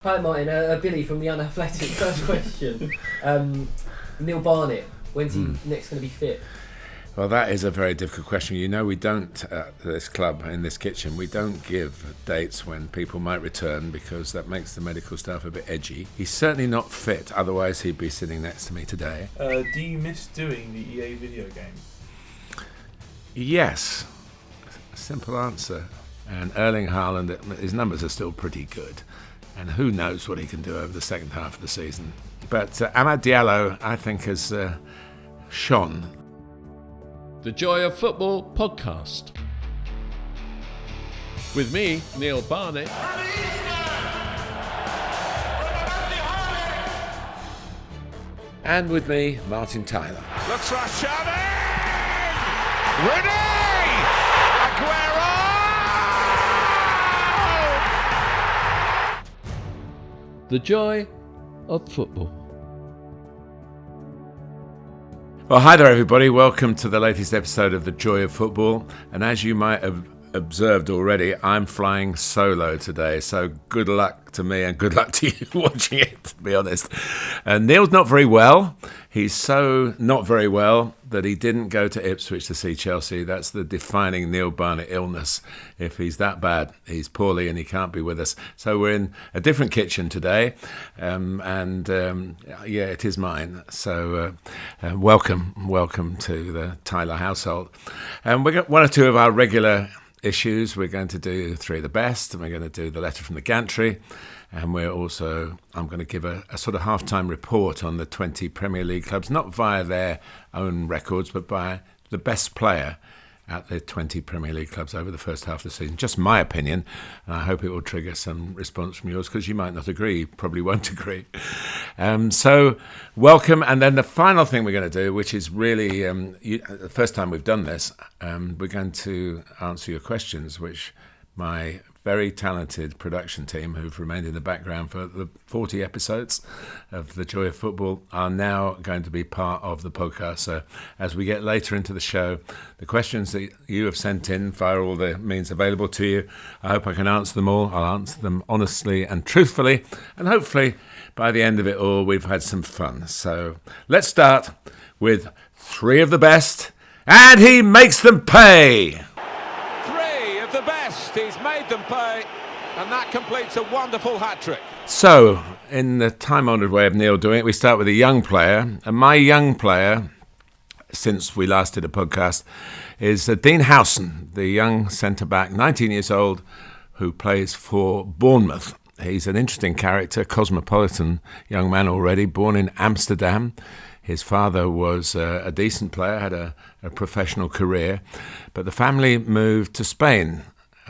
Hi Martin, Billy from The Unathletic. First question. Neil Barnett, when's he next going to be fit? Well, that is a very difficult question. You know, we don't, at this club, in this kitchen, we don't give dates when people might return because that makes the medical staff a bit edgy. He's certainly not fit, otherwise he'd be sitting next to me today. Do you miss doing the EA video game? Yes. Simple answer. And Erling Haaland, his numbers are still pretty good. And who knows what he can do over the second half of the season. But Amad Diallo, I think, has shone. The Joy of Football podcast. With me, Neil Barnett. And with me, Martin Tyler. Looks for a shot in! Rooney! Aguero! The Joy of Football. Well, hi there, everybody. Welcome to the latest episode of The Joy of Football. And as you might have observed already, I'm flying solo today. So good luck to me and good luck to you watching it, to be honest. Neil's not very well. He's so not very well that he didn't go to Ipswich to see Chelsea. That's the defining Neil Barnett illness. If he's that bad, he's poorly and he can't be with us. So we're in a different kitchen today. Yeah, it is mine. So welcome to the Tyler household. We got one or two of our regular issues. We're going to do three of the best, and we're going to do the letter from the gantry, and I'm going to give a sort of half-time report on the 20 Premier League clubs, not via their own records, but by the best player at the 20 Premier League clubs over the first half of the season. Just my opinion, and I hope it will trigger some response from yours, because you might not agree, you probably won't agree. So welcome, and then the final thing we're going to do, which is really the first time we've done this, we're going to answer your questions, which my very talented production team, who've remained in the background for the 40 episodes of The Joy of Football, are now going to be part of the podcast. So as we get later into the show, the questions that you have sent in via all the means available to you, I hope I can answer them all. I'll answer them honestly and truthfully, and hopefully by the end of it all, we've had some fun. So let's start with three of the best, and he makes them pay. The best, he's made them pay, and that completes a wonderful hat-trick. So, in the time-honoured way of Neil doing it, we start with a young player, and my young player, since we last did a podcast, is Dean Howson, the young centre-back, 19 years old, who plays for Bournemouth. He's an interesting character, cosmopolitan young man already, born in Amsterdam. His father was a decent player, had a professional career, but the family moved to Spain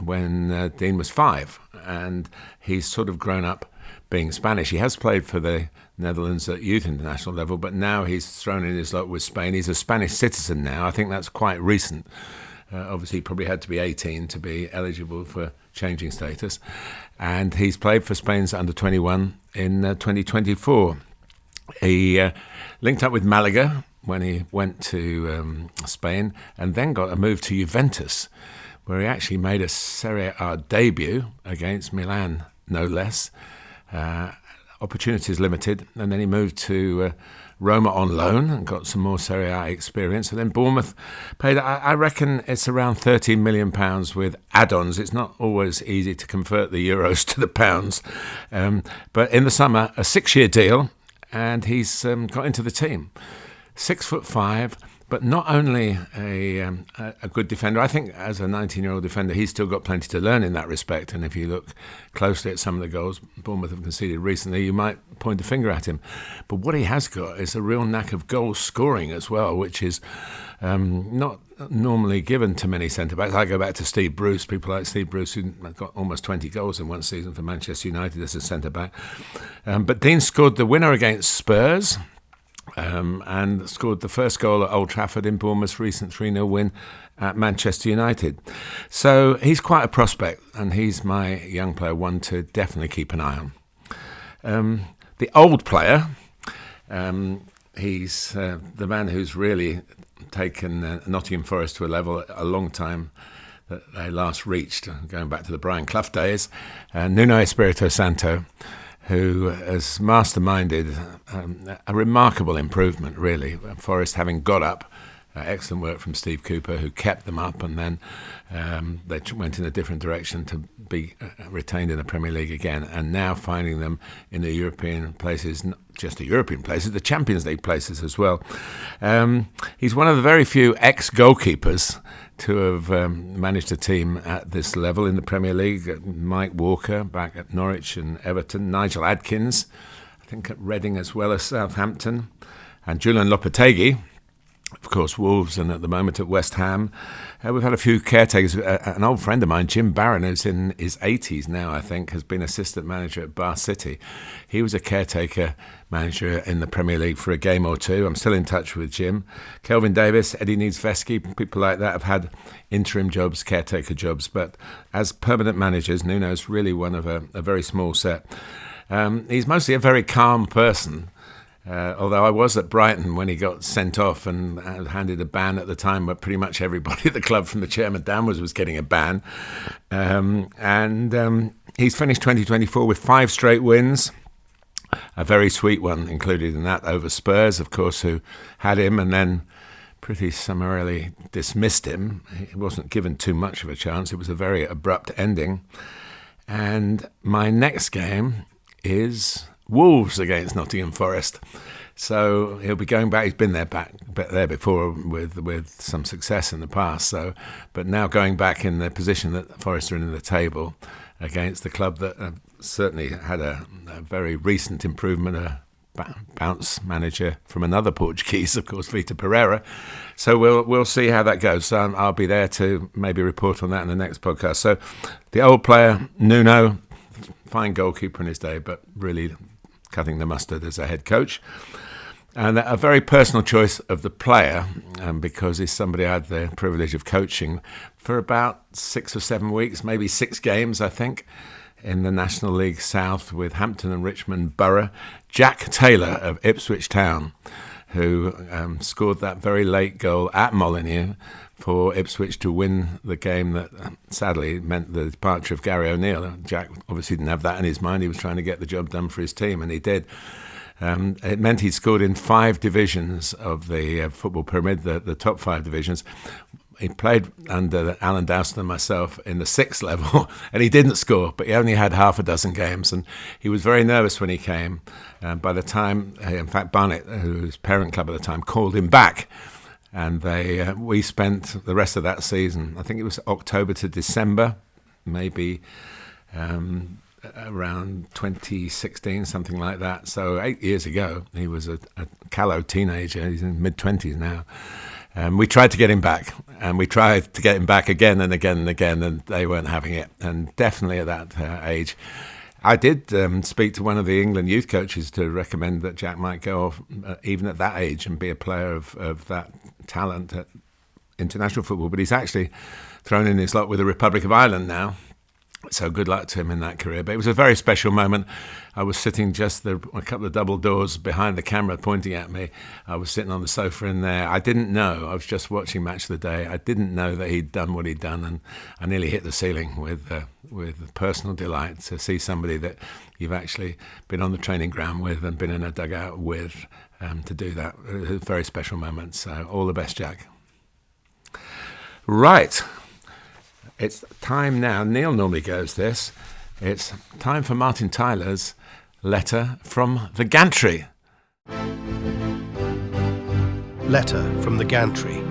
when Dean was 5, and he's sort of grown up being Spanish. He has played for the Netherlands at youth international level, but now he's thrown in his lot with Spain. He's a Spanish citizen now. I think that's quite recent. Obviously, he probably had to be 18 to be eligible for changing status, and he's played for Spain's under-21 in 2024. He linked up with Malaga when he went to Spain, and then got a move to Juventus, where he actually made a Serie A debut against Milan, no less. Opportunities limited, and then he moved to Roma on loan and got some more Serie A experience. And then Bournemouth paid, I reckon it's around £13 million with add-ons. It's not always easy to convert the euros to the pounds. But in the summer, a 6-year deal, and he's got into the team. 6'5", but not only a good defender. I think as a 19-year-old defender, he's still got plenty to learn in that respect. And if you look closely at some of the goals Bournemouth have conceded recently, you might point a finger at him. But what he has got is a real knack of goal scoring as well, which is not normally given to many centre-backs. I go back to Steve Bruce, people like Steve Bruce, who got almost 20 goals in one season for Manchester United as a centre-back. But Dean scored the winner against Spurs, and scored the first goal at Old Trafford in Bournemouth's recent 3-0 win at Manchester United. So he's quite a prospect, and he's my young player, one to definitely keep an eye on. The old player, he's the man who's really taken Nottingham Forest to a level a long time that they last reached, going back to the Brian Clough days. Nuno Espirito Santo, who has masterminded a remarkable improvement, really. Forest having got up, excellent work from Steve Cooper, who kept them up, and then they went in a different direction to be retained in the Premier League again, and now finding them in the European places, not just the European places, the Champions League places as well. He's one of the very few ex-goalkeepers to have managed a team at this level in the Premier League. Mike Walker back at Norwich and Everton, Nigel Adkins, I think at Reading as well as Southampton, and Julian Lopetegui, of course, Wolves, and at the moment at West Ham. We've had a few caretakers. An old friend of mine, Jim Barron, who's in his 80s now, I think, has been assistant manager at Bath City. He was a caretaker manager in the Premier League for a game or two. I'm still in touch with Jim. Kelvin Davis, Eddie Needs-Vesky, people like that have had interim jobs, caretaker jobs. But as permanent managers, Nuno's really one of a very small set. He's mostly a very calm person. Although I was at Brighton when he got sent off and handed a ban at the time, where pretty much everybody at the club, from the chairman downwards, was getting a ban. He's finished 2024 with 5 straight wins, a very sweet one included in that over Spurs, of course, who had him and then pretty summarily dismissed him. He wasn't given too much of a chance. It was a very abrupt ending. And my next game is Wolves against Nottingham Forest. So he'll be going back. He's been there before with some success in the past. So, but now going back in the position that Forest are in the table against the club that certainly had a very recent improvement, a bounce manager from another Portuguese, of course, Vitor Pereira. So we'll see how that goes. I'll be there to maybe report on that in the next podcast. So the old player Nuno, fine goalkeeper in his day, but really cutting the mustard as a head coach. And a very personal choice of the player, because he's somebody I had the privilege of coaching for about 6 or 7 weeks, maybe 6 games, I think, in the National League South with Hampton and Richmond Borough. Jack Taylor of Ipswich Town, who scored that very late goal at Molineux for Ipswich to win the game that sadly meant the departure of Gary O'Neill. Jack obviously didn't have that in his mind. He was trying to get the job done for his team, and he did. It meant he scored in 5 divisions of the football pyramid, the top 5 divisions. He played under Alan Dowson and myself in the 6th level, and he didn't score, but he only had half a dozen games, and he was very nervous when he came. By the time, in fact, Barnett, who was parent club at the time, called him back, and we spent the rest of that season, I think it was October to December, maybe around 2016, something like that. So 8 years ago, he was a callow teenager. He's in mid-20s now. We tried to get him back, and we tried to get him back again and again and again, and they weren't having it. And definitely at that age, I did speak to one of the England youth coaches to recommend that Jack might go off even at that age and be a player of that talent at international football. But he's actually thrown in his lot with the Republic of Ireland now. So good luck to him in that career. But it was a very special moment. I was sitting just a couple of double doors behind the camera pointing at me. I was sitting on the sofa in there. I didn't know. I was just watching Match of the Day. I didn't know that he'd done what he'd done, and I nearly hit the ceiling with personal delight to see somebody that you've actually been on the training ground with and been in a dugout with, to do that. It was a very special moment. So all the best, Jack. Right. It's time now. Neil normally goes this. It's time for Martin Tyler's letter from the gantry. Letter from the gantry.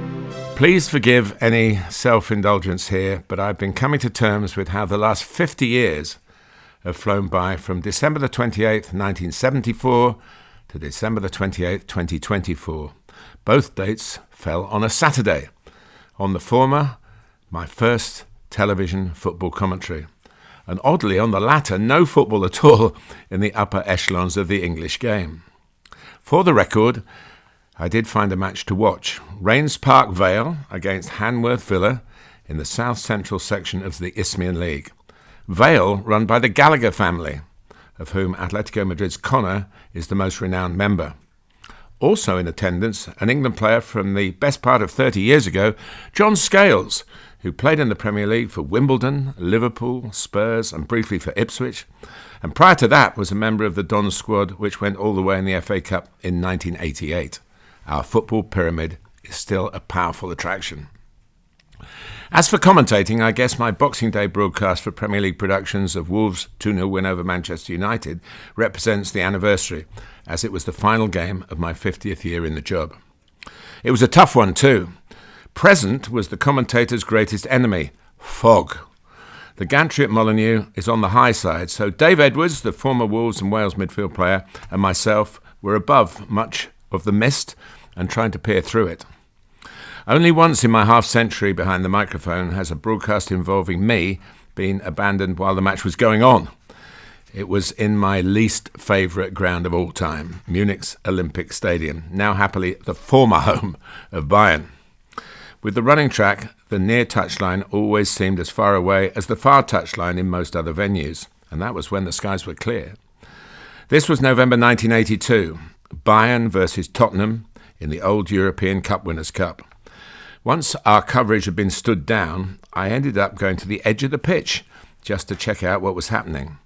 Please forgive any self-indulgence here, but I've been coming to terms with how the last 50 years have flown by, from December the 28th, 1974 to December the 28th, 2024. Both dates fell on a Saturday. On the former, my first television football commentary, and oddly on the latter, no football at all in the upper echelons of the English game. For the record, I did find a match to watch: Rains Park Vale against Hanworth Villa in the south central section of the Isthmian League. Vale run by the Gallagher family, of whom Atletico Madrid's Connor is the most renowned member. Also in attendance, an England player from the best part of 30 years ago, John Scales, who played in the Premier League for Wimbledon, Liverpool, Spurs and briefly for Ipswich, and prior to that was a member of the Don squad which went all the way in the FA Cup in 1988. Our football pyramid is still a powerful attraction. As for commentating, I guess my Boxing Day broadcast for Premier League productions of Wolves' 2-0 win over Manchester United represents the anniversary, as it was the final game of my 50th year in the job. It was a tough one too. Present was the commentator's greatest enemy, fog. The gantry at Molineux is on the high side, so Dave Edwards, the former Wolves and Wales midfield player, and myself were above much of the mist and trying to peer through it. Only once in my half-century behind the microphone has a broadcast involving me been abandoned while the match was going on. It was in my least favourite ground of all time, Munich's Olympic Stadium, now happily the former home of Bayern. With the running track, the near touchline always seemed as far away as the far touchline in most other venues, and that was when the skies were clear. This was November 1982, Bayern versus Tottenham in the old European Cup Winners' Cup. Once our coverage had been stood down, I ended up going to the edge of the pitch just to check out what was happening.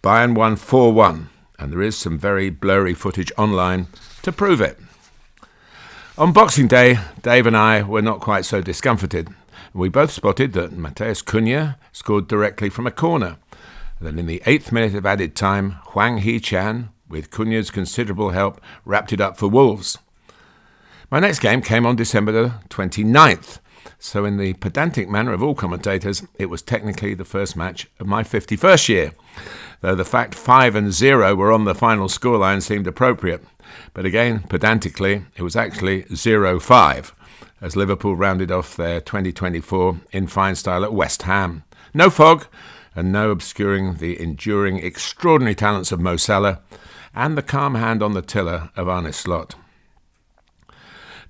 Bayern won 4-1, and there is some very blurry footage online to prove it. On Boxing Day, Dave and I were not quite so discomforted. We both spotted that Matheus Cunha scored directly from a corner. And then in the 8th minute of added time, Hwang Hee-chan, with Cunha's considerable help, wrapped it up for Wolves. My next game came on December the 29th, so in the pedantic manner of all commentators, it was technically the first match of my 51st year, though the fact 5-0 were on the final scoreline seemed appropriate. But again, pedantically, it was actually 0-5, as Liverpool rounded off their 2024 in fine style at West Ham. No fog, and no obscuring the enduring extraordinary talents of Mo Salah, and the calm hand on the tiller of Arne Slot.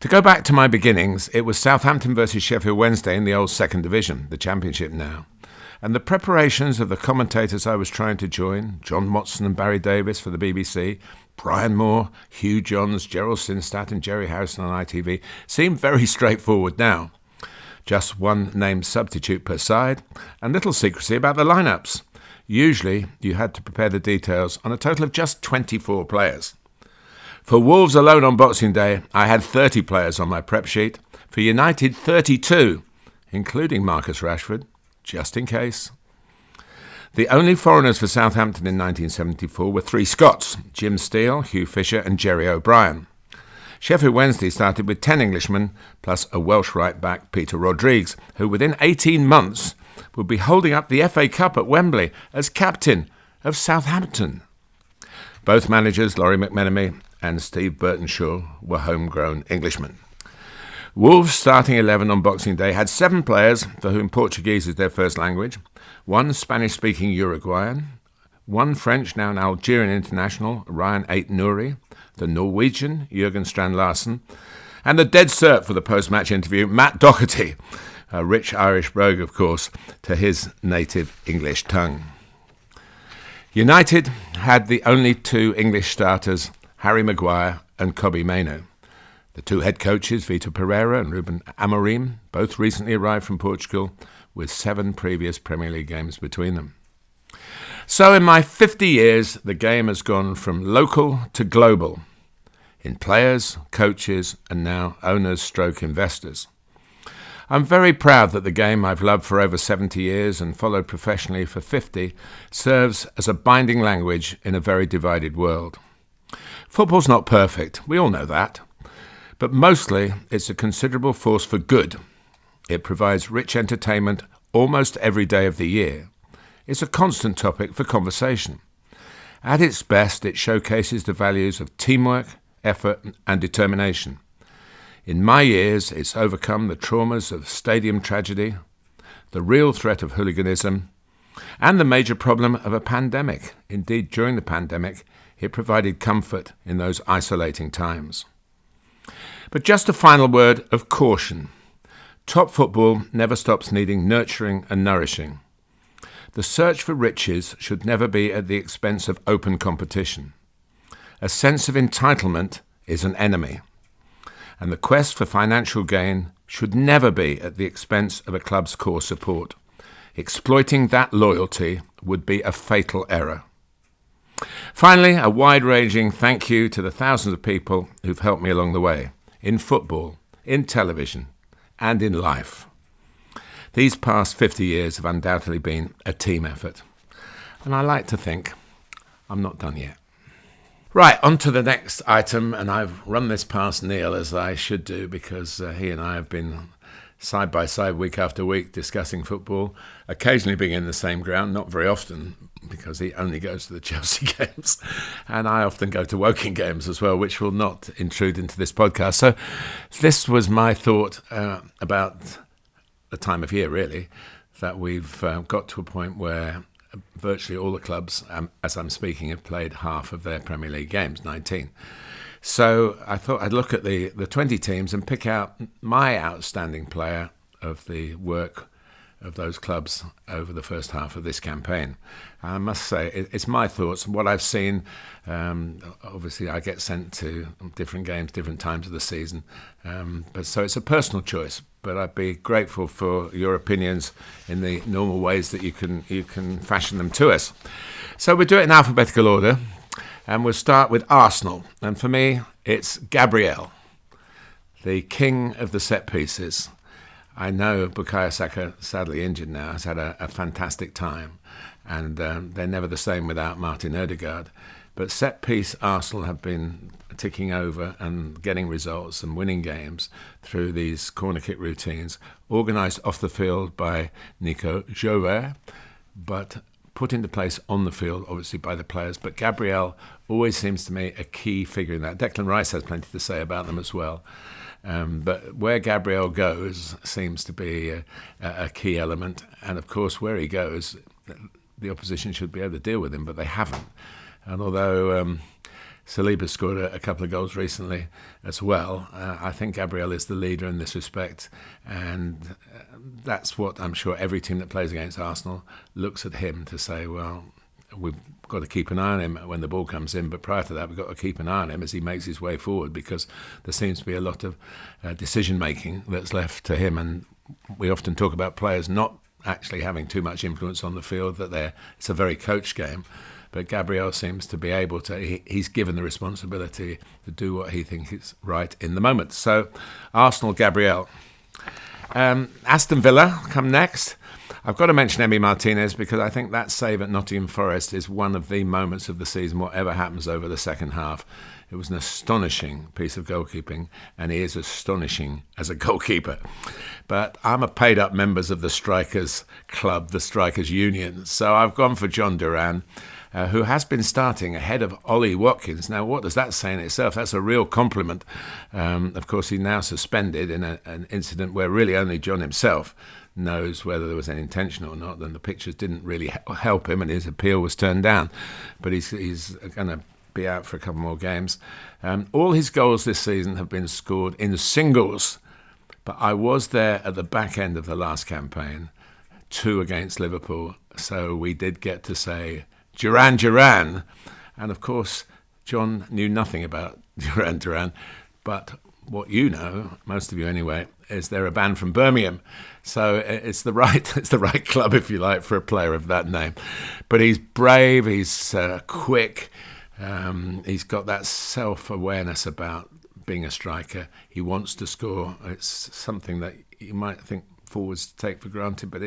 To go back to my beginnings, it was Southampton versus Sheffield Wednesday in the old second division, the Championship now. And the preparations of the commentators I was trying to join, John Watson and Barry Davis for the BBC, Brian Moore, Hugh Johns, Gerald Sinstadt and Jerry Harrison on ITV, seemed very straightforward now. Just one named substitute per side, and little secrecy about the lineups. Usually, you had to prepare the details on a total of just 24 players. For Wolves alone on Boxing Day, I had 30 players on my prep sheet. For United, 32, including Marcus Rashford, just in case. The only foreigners for Southampton in 1974 were 3 Scots, Jim Steele, Hugh Fisher and Jerry O'Brien. Sheffield Wednesday started with 10 Englishmen, plus a Welsh right-back, Peter Rodrigues, who within 18 months would be holding up the FA Cup at Wembley as captain of Southampton. Both managers, Laurie McMenemy and Steve Burtonshaw, were homegrown Englishmen. Wolves' starting 11 on Boxing Day had 7 players for whom Portuguese is their first language, 1 Spanish-speaking Uruguayan, 1 French, now an Algerian international, Ryan Ait-Nouri, the Norwegian, Jürgen Strand-Larsen, and the dead cert for the post-match interview, Matt Doherty, a rich Irish brogue, of course, to his native English tongue. United had the only 2 English starters, Harry Maguire and Kobbie Mainoo. The 2 head coaches, Vitor Pereira and Ruben Amorim, both recently arrived from Portugal with 7 previous Premier League games between them. So in my 50 years, the game has gone from local to global, in players, coaches, and now owners/investors. I'm very proud that the game I've loved for over 70 years and followed professionally for 50 serves as a binding language in a very divided world. Football's not perfect, we all know that, but mostly it's a considerable force for good. It provides rich entertainment almost every day of the year. It's a constant topic for conversation. At its best, it showcases the values of teamwork, effort, and determination. In my years, it's overcome the traumas of stadium tragedy, the real threat of hooliganism, and the major problem of a pandemic. Indeed, during the pandemic, it provided comfort in those isolating times. But just a final word of caution. Top football never stops needing nurturing and nourishing. The search for riches should never be at the expense of open competition. A sense of entitlement is an enemy, and the quest for financial gain should never be at the expense of a club's core support. Exploiting that loyalty would be a fatal error. Finally, a wide-ranging thank you to the thousands of people who've helped me along the way, in football, in television, and in life. These past 50 years have undoubtedly been a team effort, and I like to think I'm not done yet. Right, on to the next item, and I've run this past Neil, as I should do, because he and I have been side by side week after week discussing football, occasionally being in the same ground, not very often, because he only goes to the Chelsea games, and I often go to Woking games as well, which will not intrude into this podcast. So this was my thought about the time of year, really, that we've got to a point where virtually all the clubs, as I'm speaking, have played half of their Premier League games, 19. So I thought I'd look at the 20 teams and pick out my outstanding player of the work of those clubs over the first half of this campaign. I must say, it's my thoughts and what I've seen. Obviously, I get sent to different games, different times of the season. But so it's a personal choice. But I'd be grateful for your opinions in the normal ways that you can fashion them to us. So we'll do it in alphabetical order, and we'll start with Arsenal. And for me, it's Gabriel, the king of the set pieces. I know Bukayo Saka, sadly injured now, has had a fantastic time, and they're never the same without Martin Ødegaard. But set-piece Arsenal have been ticking over and getting results and winning games through these corner kick routines, organised off the field by Nico Jover, but put into place on the field, obviously, by the players. But Gabriel always seems to me a key figure in that. Declan Rice has plenty to say about them as well. But where Gabriel goes seems to be a key element. And, of course, where he goes, the opposition should be able to deal with him, but they haven't. And although Saliba scored a couple of goals recently as well, I think Gabriel is the leader in this respect. And that's what I'm sure every team that plays against Arsenal looks at him to say, well, we've got to keep an eye on him when the ball comes in, but prior to that we've got to keep an eye on him as he makes his way forward, because there seems to be a lot of decision-making that's left to him. And we often talk about players not actually having too much influence on the field, that it's a very coached game. But Gabriel seems to be able to, he's given the responsibility to do what he thinks is right in the moment. So, Arsenal, Gabriel. Aston Villa come next. I've got to mention Emi Martinez because I think that save at Nottingham Forest is one of the moments of the season, whatever happens over the second half. It was an astonishing piece of goalkeeping, and he is astonishing as a goalkeeper. But I'm a paid-up member of the Strikers Club, the Strikers Union, so I've gone for John Duran, who has been starting ahead of Ollie Watkins. Now, what does that say in itself? That's a real compliment. Of course, he's now suspended in an incident where really only John himself knows whether there was any intention or not, and the pictures didn't really help him, and his appeal was turned down. But he's going to be out for a couple more games. All his goals this season have been scored in singles, but I was there at the back end of the last campaign, 2 against Liverpool, so we did get to say Duran, and of course John knew nothing about Duran, but what you know, most of you anyway, is they're a band from Birmingham, so it's the right club, if you like, for a player of that name. But he's brave, he's quick, he's got that self-awareness about being a striker. He wants to score. It's something that you might think forwards take for granted, but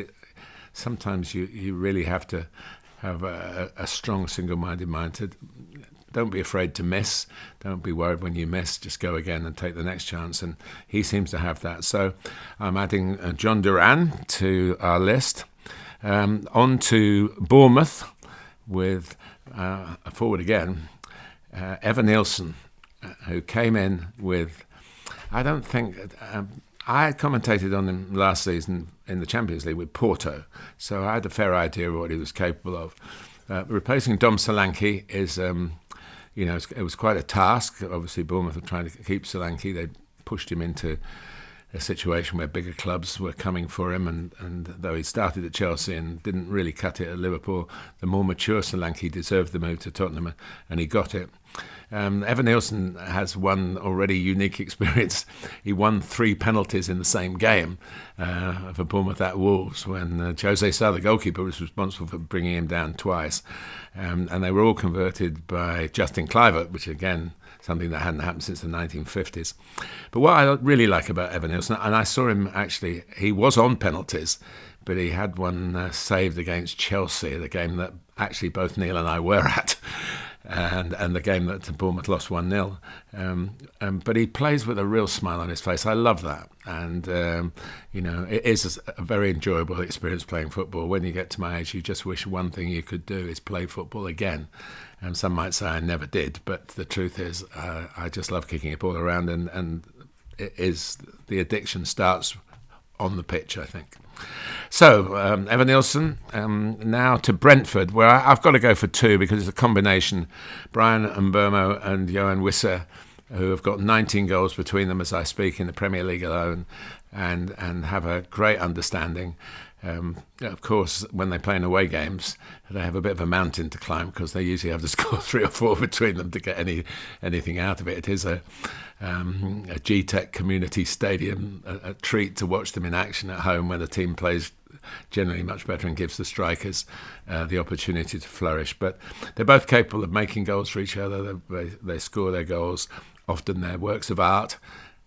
sometimes you really have to have a strong, single-minded mind to. Don't be afraid to miss. Don't be worried when you miss. Just go again and take the next chance. And he seems to have that. So I'm adding John Duran to our list. On to Bournemouth with a forward again, Evan Nielsen, who came in with, I don't think, I commentated on him last season in the Champions League with Porto. So I had a fair idea of what he was capable of. Replacing Dom Solanke is... it was quite a task. Obviously, Bournemouth were trying to keep Solanke. They pushed him into a situation where bigger clubs were coming for him, and though he started at Chelsea and didn't really cut it at Liverpool, the more mature Solanke deserved the move to Tottenham, and he got it. Evan Nielsen has one already unique experience. He won 3 penalties in the same game for Bournemouth at Wolves when Jose Sá, the goalkeeper, was responsible for bringing him down twice. And they were all converted by Justin Kluivert, which again, something that hadn't happened since the 1950s. But what I really like about Evan Nielsen, and I saw him actually, he was on penalties, but he had one saved against Chelsea, the game that actually both Neil and I were at. And the game that Bournemouth lost 1-0. But he plays with a real smile on his face. I love that. And, it is a very enjoyable experience playing football. When you get to my age, you just wish one thing you could do is play football again. And some might say I never did. But the truth is, I just love kicking a ball around. And the addiction starts on the pitch, I think. So, Evan Nielsen, now to Brentford, where I've got to go for 2 because it's a combination. Brian Mbeumo and Johan Wissa, who have got 19 goals between them as I speak in the Premier League alone, and have a great understanding. Of course, when they play in away games, they have a bit of a mountain to climb because they usually have to score 3 or 4 between them to get anything out of it. It is a G-Tech community stadium, a treat to watch them in action at home when the team plays generally much better and gives the strikers the opportunity to flourish. But they're both capable of making goals for each other. They score their goals. Often they're works of art.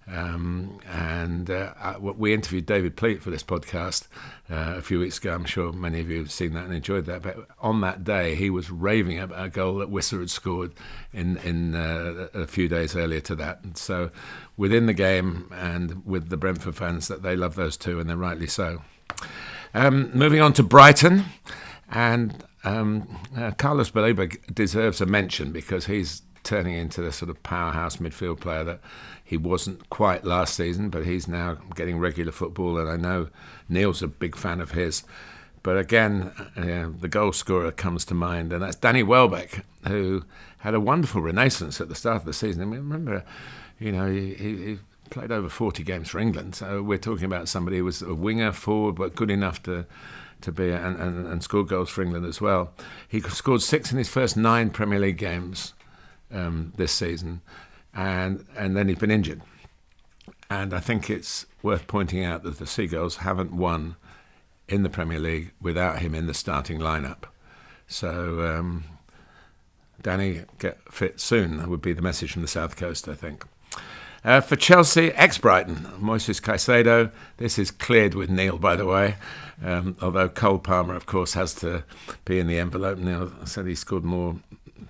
We interviewed David Pleat for this podcast a few weeks ago. I'm sure many of you have seen that and enjoyed that. But on that day, he was raving about a goal that Wissa had scored in a few days earlier to that. And so within the game and with the Brentford fans, that they love those two, and they're rightly so. Moving on to Brighton, and Carlos Baleba deserves a mention because he's turning into the sort of powerhouse midfield player that he wasn't quite last season, but he's now getting regular football, and I know Neil's a big fan of his. But again, the goal scorer comes to mind, and that's Danny Welbeck, who had a wonderful renaissance at the start of the season. I mean, remember, he played over 40 games for England, so we're talking about somebody who was a winger, forward, but good enough to be and scored goals for England as well. He scored 6 in his first 9 Premier League games this season, and then he's been injured. And I think it's worth pointing out that the Seagulls haven't won in the Premier League without him in the starting lineup. So Danny, get fit soon. That would be the message from the South Coast, I think. For Chelsea, ex-Brighton, Moises Caicedo. This is cleared with Neil, by the way, although Cole Palmer, of course, has to be in the envelope. Neil said he scored more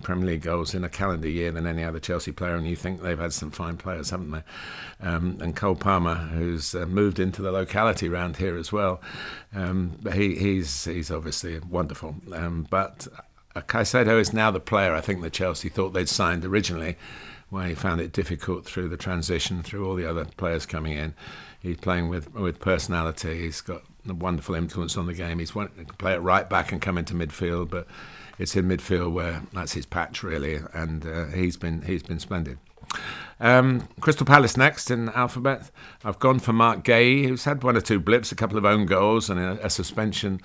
Premier League goals in a calendar year than any other Chelsea player, and you think they've had some fine players, haven't they? And Cole Palmer, who's moved into the locality around here as well, he's obviously wonderful. But Caicedo is now the player I think that Chelsea thought they'd signed originally, where he found it difficult through the transition, through all the other players coming in. He's playing with personality. He's got a wonderful influence on the game. He can play it right back and come into midfield, but it's in midfield where that's his patch really, and he's been splendid. Crystal Palace next in alphabet. I've gone for Mark Gay, who's had 1 or 2 blips, a couple of own goals and a suspension,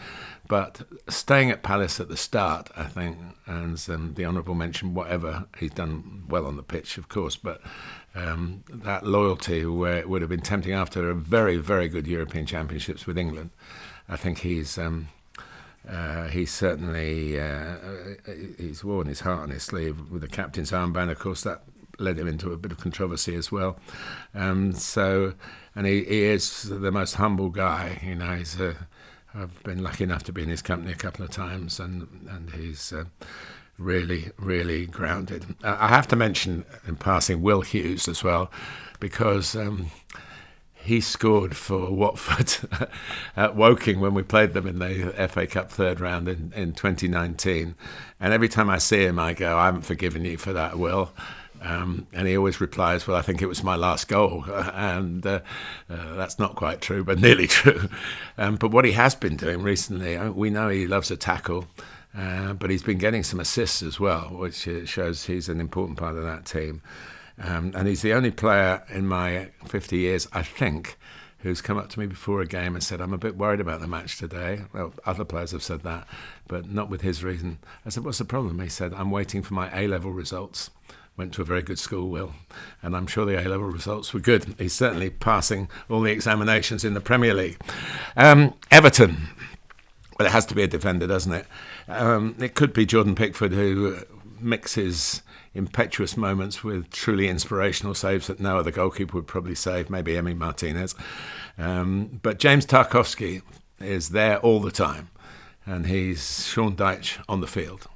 but staying at Palace at the start, I think, and the honourable mention, whatever, he's done well on the pitch, of course, but that loyalty where it would have been tempting after a very, very good European Championships with England, I think he's certainly he's worn his heart on his sleeve with the captain's armband. Of course, that led him into a bit of controversy as well. He is the most humble guy. I've been lucky enough to be in his company a couple of times, and he's really, really grounded. I have to mention in passing Will Hughes as well, because he scored for Watford at Woking when we played them in the FA Cup third round in 2019. And every time I see him, I go, I haven't forgiven you for that, Will. And he always replies, well, I think it was my last goal. And that's not quite true, but nearly true. But what he has been doing recently, we know he loves a tackle, but he's been getting some assists as well, which shows he's an important part of that team. And he's the only player in my 50 years, I think, who's come up to me before a game and said, I'm a bit worried about the match today. Well, other players have said that, but not with his reason. I said, what's the problem? He said, I'm waiting for my A-level results. went to a very good school, Will, and I'm sure the A-level results were good. He's certainly passing all the examinations in the Premier League. Everton. Well, it has to be a defender, doesn't it? It could be Jordan Pickford, who mixes impetuous moments with truly inspirational saves that no other goalkeeper would probably save, maybe Emi Martinez. But James Tarkowski is there all the time, and he's Sean Dyche on the field,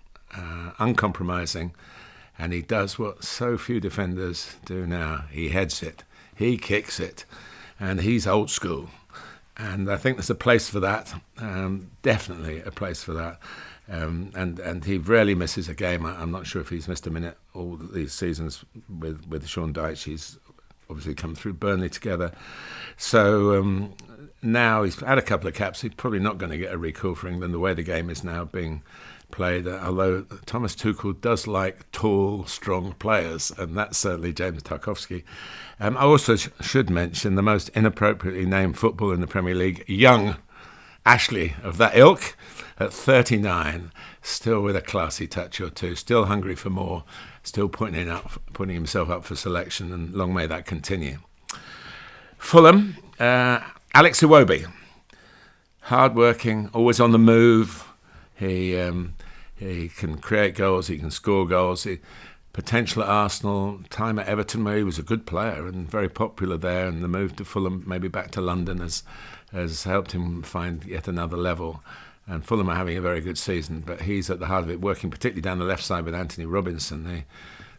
uncompromising, and he does what so few defenders do now. He heads it, he kicks it, and he's old school. And I think there's a place for that, definitely a place for that. And he rarely misses a game. I'm not sure if he's missed a minute all these seasons with Sean Dyche. He's obviously come through Burnley together. So now he's had a couple of caps. He's probably not going to get a recall for England the way the game is now being played, although Thomas Tuchel does like tall, strong players, and that's certainly James Tarkowski. I also should mention the most inappropriately named footballer in the Premier League, young Ashley of that ilk, at 39, still with a classy touch or two, still hungry for more, still putting himself up for selection, and long may that continue. Fulham, Alex Iwobi, hard-working, always on the move. He can create goals, he can score goals. Potential at Arsenal, time at Everton where he was a good player and very popular there, and the move to Fulham, maybe back to London, has helped him find yet another level. And Fulham are having a very good season, but he's at the heart of it, working particularly down the left side with Anthony Robinson,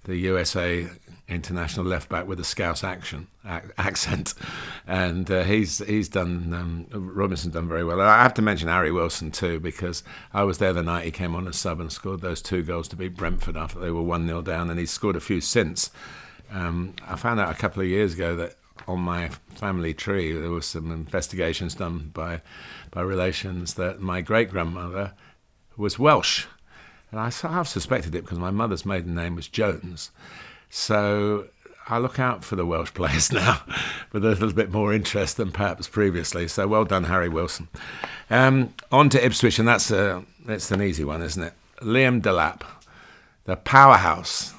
the USA international left back with a Scouse accent, and he's done. Robinson's done very well. I have to mention Harry Wilson too, because I was there the night he came on as sub and scored those 2 goals to beat Brentford after they were 1-0 down, and he's scored a few since. I found out a couple of years ago that on my family tree there was some investigations done by relations that my great grandmother was Welsh. And I have suspected it because my mother's maiden name was Jones. So I look out for the Welsh players now with a little bit more interest than perhaps previously. So well done, Harry Wilson. On to Ipswich, and that's an easy one, isn't it? Liam Delap, the powerhouse.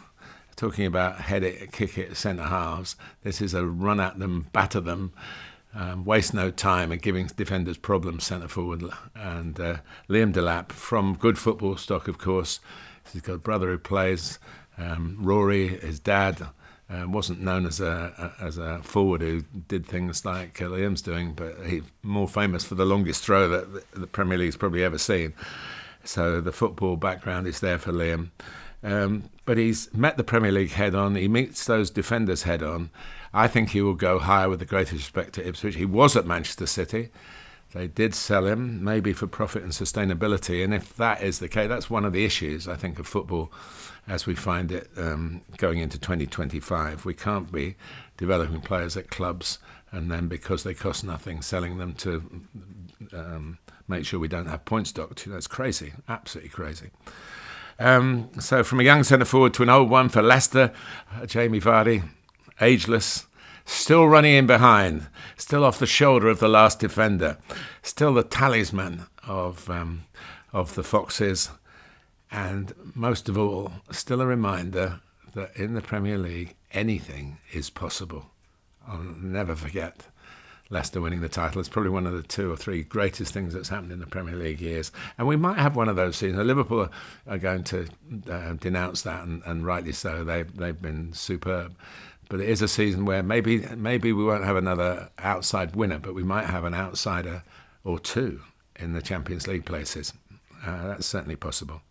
Talking about head it, kick it, centre halves. This is a run at them, batter them, waste no time and giving defenders problems centre forward. And Liam Delap, from good football stock, of course. He's got a brother who plays. Rory, his dad, wasn't known as a forward who did things like Liam's doing, but he's more famous for the longest throw that the Premier League's probably ever seen. So the football background is there for Liam. But he's met the Premier League head-on. He meets those defenders head-on. I think he will go higher with the greatest respect to Ipswich. He was at Manchester City. They did sell him, maybe for profit and sustainability. And if that is the case, that's one of the issues, I think, of football as we find it going into 2025. We can't be developing players at clubs and then, because they cost nothing, selling them to make sure we don't have point stock. That's crazy, absolutely crazy. So from a young centre-forward to an old one for Leicester, Jamie Vardy, ageless, still running in behind, still off the shoulder of the last defender, still the talisman of the Foxes, and most of all, still a reminder that in the Premier League, anything is possible. I'll never forget Leicester winning the title. It's probably one of the 2 or 3 greatest things that's happened in the Premier League years. And we might have one of those seasons. Liverpool are going to denounce that, and rightly so. They've been superb. But it is a season where maybe we won't have another outside winner, but we might have an outsider or 2 in the Champions League places. That's certainly possible.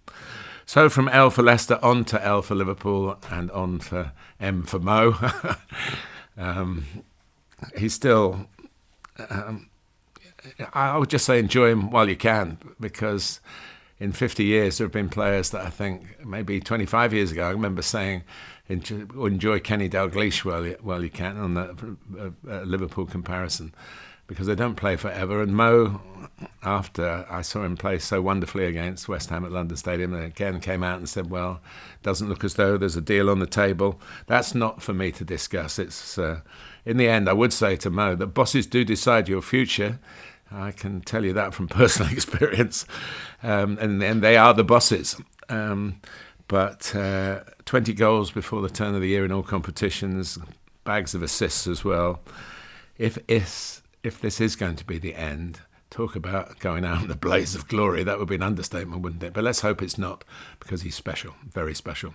So from L for Leicester on to L for Liverpool and on for M for Mo. He's still... I would just say enjoy him while you can, because in 50 years there have been players that I think maybe 25 years ago I remember saying enjoy Kenny Dalglish while you can on the Liverpool comparison, because they don't play forever. And Mo, after I saw him play so wonderfully against West Ham at London Stadium, again came out and said, well, doesn't look as though there's a deal on the table. That's not for me to discuss. It's in the end, I would say to Mo that bosses do decide your future. I can tell you that from personal experience. And they are the bosses. But 20 goals before the turn of the year in all competitions, bags of assists as well. If this is going to be the end, talk about going out in a blaze of glory. That would be an understatement, wouldn't it? But let's hope it's not, because he's special, very special.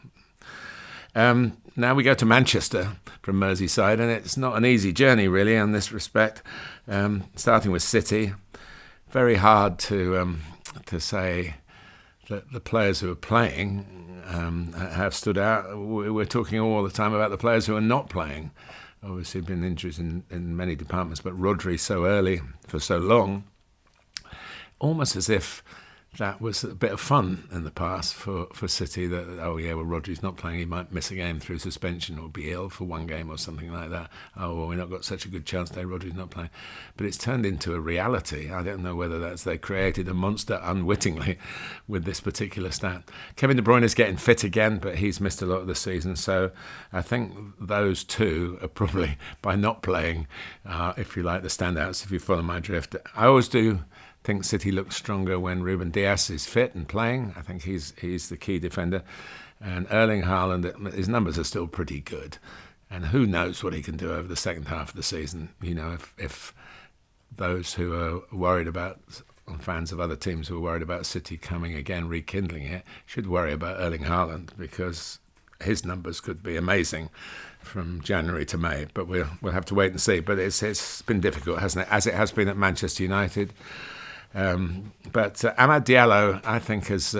Now we go to Manchester from Merseyside, and it's not an easy journey really in this respect. Starting with City, very hard to say that the players who are playing have stood out. We're talking all the time about the players who are not playing. Obviously, been injuries in many departments, but Rodri so early for so long, almost as if that was a bit of fun in the past for City, that, Rodri's not playing, he might miss a game through suspension or be ill for one game or something like that. We've not got such a good chance today, Rodri's not playing. But it's turned into a reality. I don't know whether that's they created a monster unwittingly with this particular stat. Kevin De Bruyne is getting fit again, but he's missed a lot of the season. So I think those two are probably, by not playing, if you like, the standouts, if you follow my drift. I always do think City looks stronger when Ruben Dias is fit and playing. I think he's the key defender. And Erling Haaland, his numbers are still pretty good. And who knows what he can do over the second half of the season. You know, if those who are worried about, fans of other teams who are worried about City coming again, rekindling it, should worry about Erling Haaland, because his numbers could be amazing from January to May. But we'll have to wait and see. But it's been difficult, hasn't it? As it has been at Manchester United. But Amad Diallo, I think, has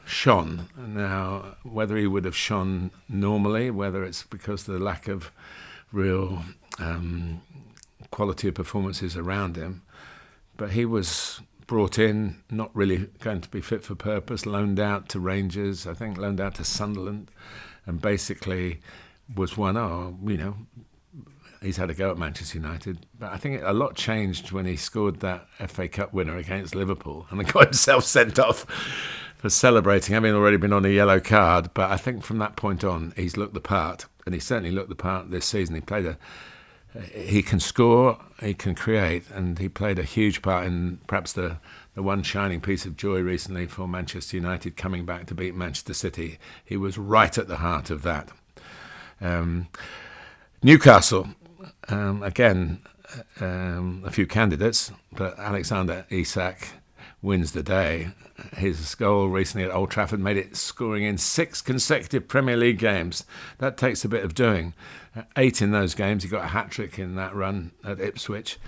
shone. Now, whether he would have shone normally, whether it's because of the lack of real quality of performances around him, but he was brought in, not really going to be fit for purpose, loaned out to Rangers, I think loaned out to Sunderland, and basically was he's had a go at Manchester United, but I think a lot changed when he scored that FA Cup winner against Liverpool and then got himself sent off for celebrating, having already been on a yellow card. But I think from that point on, he's looked the part, and he certainly looked the part this season. He can score, he can create, and he played a huge part in perhaps the one shining piece of joy recently for Manchester United coming back to beat Manchester City. He was right at the heart of that. Newcastle. Again, a few candidates, but Alexander Isak wins the day. His goal recently at Old Trafford made it scoring in 6 consecutive Premier League games. That takes a bit of doing. 8 in those games. He got a hat-trick in that run at Ipswich.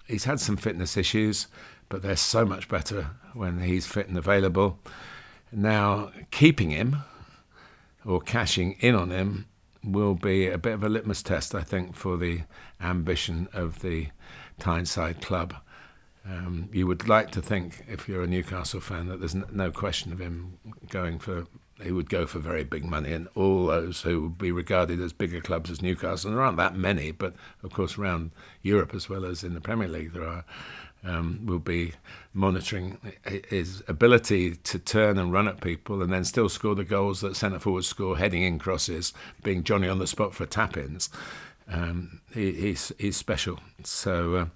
He's had some fitness issues, but they're so much better when he's fit and available. Now, keeping him or cashing in on him will be a bit of a litmus test, I think, for the ambition of the Tyneside club. You would like to think, if you're a Newcastle fan, that there's no question of him he would go for very big money, and all those who would be regarded as bigger clubs as Newcastle, and there aren't that many, but of course around Europe as well as in the Premier League there are, will be monitoring his ability to turn and run at people and then still score the goals that centre-forwards score, heading in crosses, being Johnny on the spot for tap-ins. He's special. So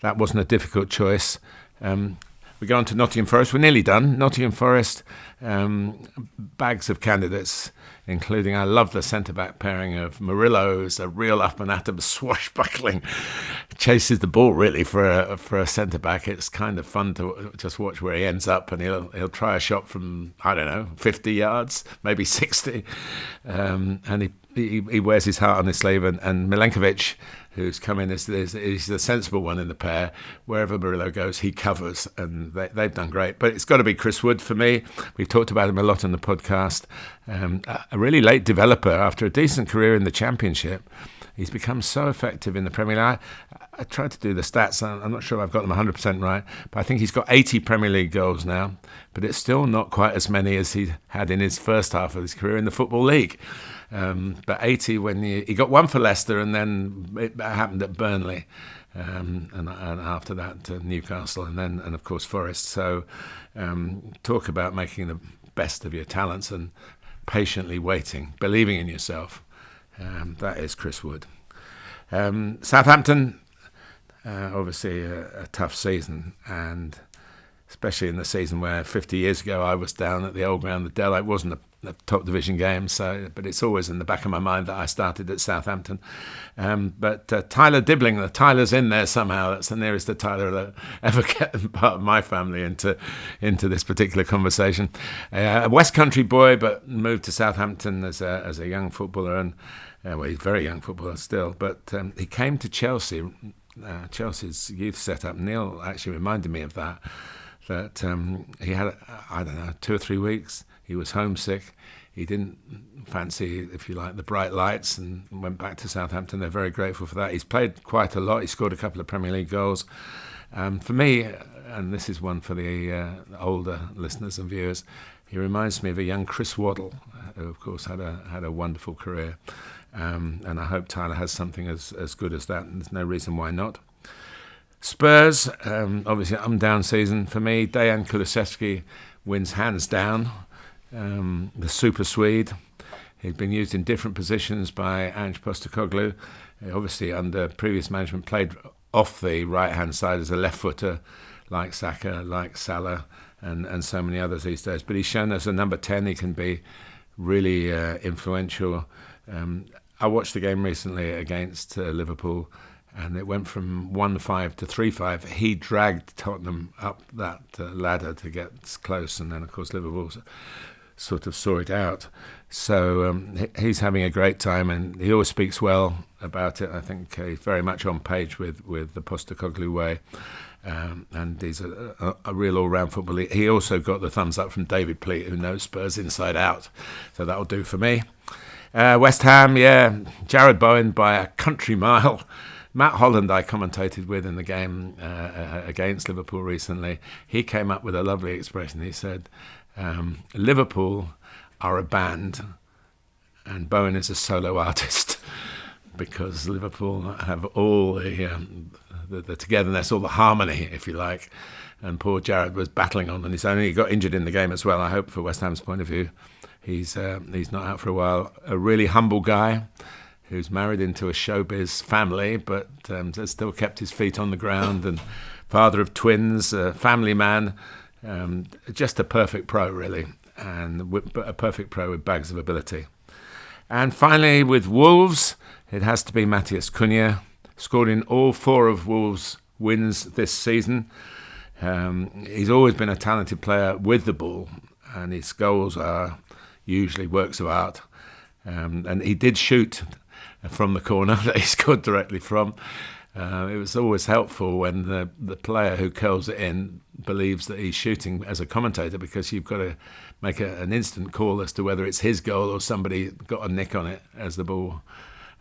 that wasn't a difficult choice. We go on to Nottingham Forest. We're nearly done. Nottingham Forest, bags of candidates, including, I love the centre-back pairing of Murillo, who's a real up-and-atom, swashbuckling, chases the ball really for a centre-back. It's kind of fun to just watch where he ends up, and he'll try a shot from, 50 yards, maybe 60, and he wears his heart on his sleeve, and Milenkovic, who's come in, is the sensible one in the pair. Wherever Murillo goes, he covers, and they've done great. But it's got to be Chris Wood for me. We've talked about him a lot on the podcast. A really late developer after a decent career in the Championship. He's become so effective in the Premier League. I tried to do the stats. I'm not sure I've got them 100% right, but I think he's got 80 Premier League goals now, but it's still not quite as many as he had in his first half of his career in the Football League. But 80 when he got one for Leicester, and then it happened at Burnley, and after that Newcastle, and of course Forest. So talk about making the best of your talents and patiently waiting, believing in yourself. That is Chris Wood. Southampton, obviously a tough season, and especially in the season where 50 years ago I was down at the old ground, the Dell. It wasn't a top division game, but it's always in the back of my mind that I started at Southampton. But Tyler Dibbling, the Tyler's in there somehow. That's the nearest to Tyler that ever get part of my family into this particular conversation. A West Country boy, but moved to Southampton as a young footballer, and well, he's a very young footballer still. But he came to Chelsea, Chelsea's youth setup. Neil actually reminded me of that he had, I don't know, 2 or 3 weeks. He was homesick. He didn't fancy, if you like, the bright lights, and went back to Southampton. They're very grateful for that. He's played quite a lot. He scored a couple of Premier League goals. For me, and this is one for the older listeners and viewers, he reminds me of a young Chris Waddle, who of course had a wonderful career. And I hope Tyler has something as good as that, and there's no reason why not. Spurs, obviously down season for me. Dejan Kulusevski wins hands down. The Super Swede. He's been used in different positions by Ange Postecoglou. He obviously, under previous management, played off the right-hand side as a left-footer, like Saka, like Salah, and so many others these days. But he's shown as a number 10 he can be really influential. I watched the game recently against Liverpool, and it went from 1-5 to 3-5. He dragged Tottenham up that ladder to get close, and then, of course, Liverpool sort of saw it out. So he's having a great time, and he always speaks well about it. I think he's very much on page with the Postecoglou way, and he's a real all-round footballer. He also got the thumbs up from David Pleat, who knows Spurs inside out. So that'll do for me. West Ham, yeah, Jared Bowen by a country mile. Matt Holland I commentated with in the game against Liverpool recently. He came up with a lovely expression. He said, Liverpool are a band and Bowen is a solo artist, because Liverpool have all the togetherness, all the harmony, if you like, and poor Jared was battling on his own. He got injured in the game as well. I hope, for West Ham's point of view, he's not out for a while. A really humble guy who's married into a showbiz family, but has still kept his feet on the ground, and father of twins, a family man, just a perfect pro, really, and a perfect pro with bags of ability. And finally, with Wolves, it has to be Matheus Cunha, scored in all 4 of Wolves' wins this season. He's always been a talented player with the ball, and his goals are usually works of art. And he did shoot from the corner that he scored directly from. It was always helpful when the player who curls it in believes that he's shooting as a commentator, because you've got to make an instant call as to whether it's his goal or somebody got a nick on it as the ball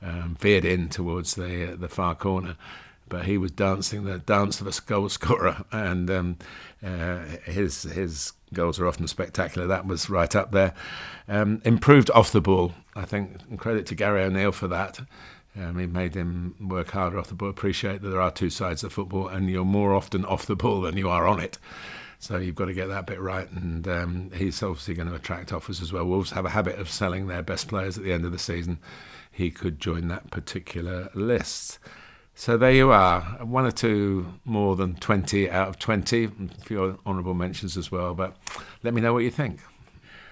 veered in towards the far corner. But he was dancing the dance of a goal scorer, and his goals are often spectacular. That was right up there. Improved off the ball, I think, and credit to Gary O'Neill for that. He made him work harder off the ball. Appreciate that there are 2 sides of football, and you're more often off the ball than you are on it. So you've got to get that bit right, and he's obviously going to attract offers as well. Wolves have a habit of selling their best players at the end of the season. He could join that particular list. So there you are, 1 or 2 more than 20 out of 20, a few honourable mentions as well, but let me know what you think.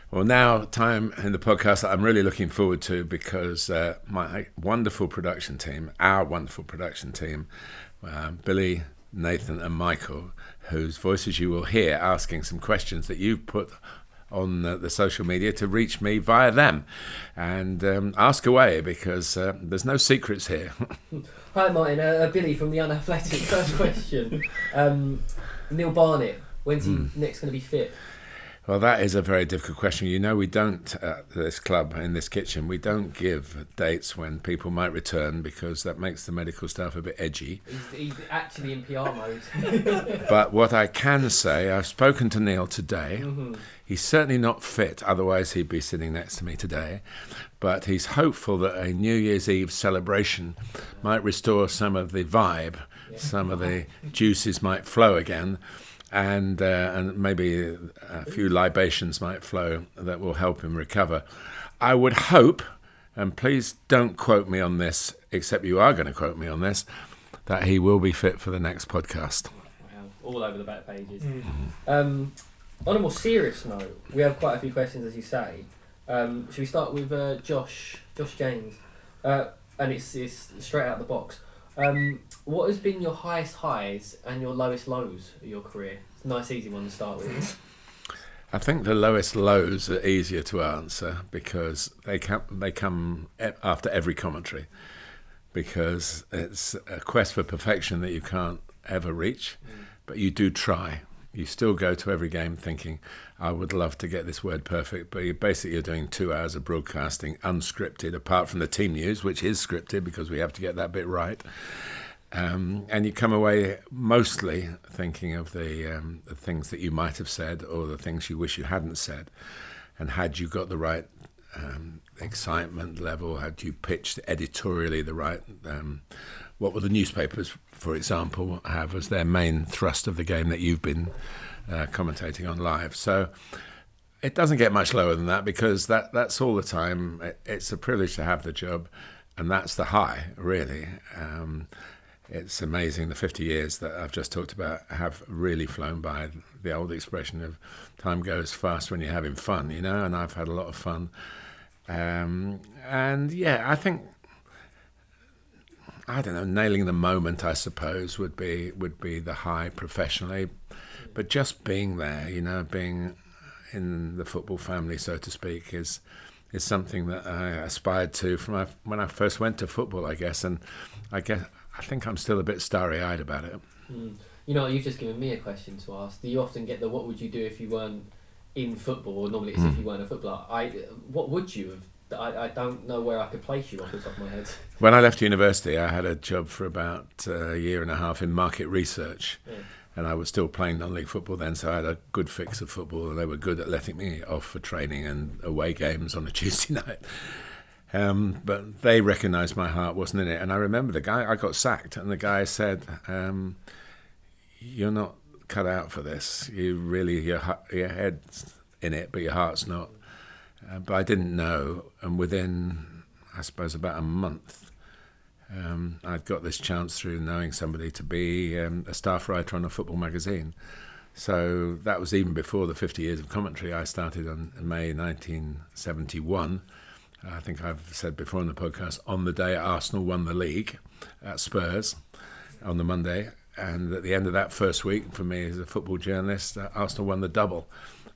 Well, now time in the podcast that I'm really looking forward to, because my wonderful production team, our wonderful production team, Billy, Nathan and Michael, whose voices you will hear asking some questions that you've put on the social media to reach me via them, and ask away, because there's no secrets here. Hi Martin, Billy from The Unathletic. First question. Neil Barnett, when's he next going to be fit? Well, that is a very difficult question. You know, we don't, at this club, in this kitchen, we don't give dates when people might return, because that makes the medical staff a bit edgy. He's actually in PR mode. But what I can say, I've spoken to Neil today. Mm-hmm. He's certainly not fit, otherwise he'd be sitting next to me today. But he's hopeful that a New Year's Eve celebration might restore some of the vibe, some of the juices might flow again. And maybe a few libations might flow that will help him recover. I would hope, and please don't quote me on this, except you are going to quote me on this, that he will be fit for the next podcast. Wow. all over the back pages. On a more serious note, we have quite a few questions, as you say. Should we start with Josh James? And it's straight out the box. What has been your highest highs and your lowest lows of your career? It's a nice, easy one to start with. I think the lowest lows are easier to answer because they come after every commentary, because it's a quest for perfection that you can't ever reach, but you do try. You still go to every game thinking, I would love to get this word perfect, but you're doing 2 hours of broadcasting unscripted, apart from the team news, which is scripted because we have to get that bit right. And you come away mostly thinking of the things that you might have said or the things you wish you hadn't said. And had you got the right excitement level, had you pitched editorially the right... what will the newspapers, for example, have as their main thrust of the game that you've been commentating on live? So it doesn't get much lower than that, because that's all the time. It's a privilege to have the job, and that's the high, really. It's amazing the 50 years that I've just talked about have really flown by. The old expression of time goes fast when you're having fun, and I've had a lot of fun. And yeah, I think, I don't know, nailing the moment, I suppose, would be the high professionally. But just being there, being in the football family, so to speak, is something that I aspired to from when I first went to football, I guess. And I think I'm still a bit starry-eyed about it. You've just given me a question to ask. Do you often get the what would you do if you weren't in football? Or normally it's if you weren't a footballer. What would you have? I don't know where I could place you off the top of my head. When I left university, I had a job for about a year and a half in market research. Yeah. And I was still playing non-league football then, so I had a good fix of football, and they were good at letting me off for training and away games on a Tuesday night. But they recognised my heart wasn't in it. And I remember I got sacked, and the guy said, you're not cut out for this. You really, your head's in it, but your heart's not. But I didn't know. And within, I suppose, about a month, I'd got this chance through knowing somebody to be a staff writer on a football magazine. So that was even before the 50 years of commentary. I started in May 1971. I think I've said before on the podcast, on the day Arsenal won the league at Spurs on the Monday. And at the end of that first week, for me as a football journalist, Arsenal won the double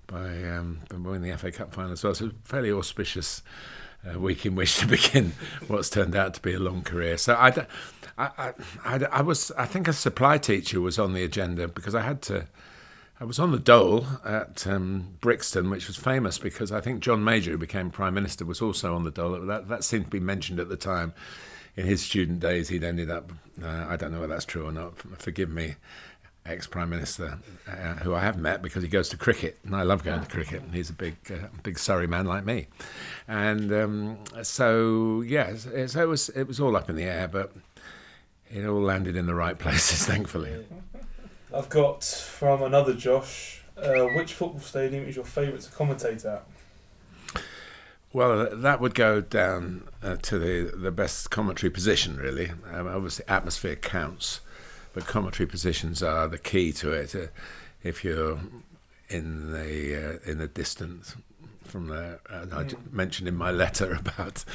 by winning the FA Cup final as well. So it was a fairly auspicious week in which to begin what's turned out to be a long career. So I think a supply teacher was on the agenda, because I was on the dole at Brixton, which was famous because I think John Major, who became Prime Minister, was also on the dole. That seemed to be mentioned at the time. In his student days, he'd ended up, I don't know whether that's true or not, forgive me, ex-Prime Minister, who I have met because he goes to cricket, and I love going to cricket. He's a big Surrey man like me. And so it was all up in the air, but it all landed in the right places, thankfully. I've got from another Josh, which football stadium is your favourite to commentate at? Well, that would go down to the best commentary position, really. Obviously, atmosphere counts, but commentary positions are the key to it. If you're in the distance from there, I mentioned in my letter about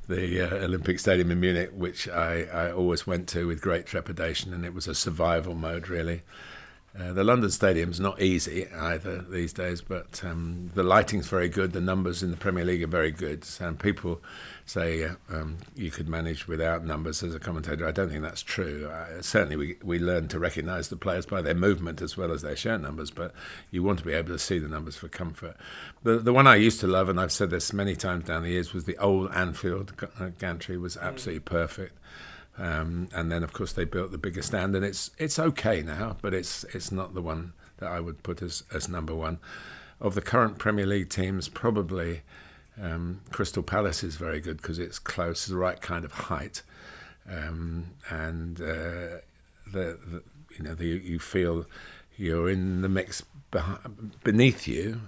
the Olympic Stadium in Munich, which I always went to with great trepidation, and it was a survival mode, really. The London Stadium's not easy either these days, but the lighting's very good. The numbers in the Premier League are very good. And people say you could manage without numbers as a commentator. I don't think that's true. Certainly we learn to recognise the players by their movement as well as their shirt numbers, but you want to be able to see the numbers for comfort. The one I used to love, and I've said this many times down the years, was the old Anfield gantry. Was absolutely perfect. And then, of course, they built the bigger stand, and it's okay now, but it's not the one that I would put as number one. Of the current Premier League teams, probably Crystal Palace is very good because it's close, the right kind of height, and you feel you're in the mix beneath you.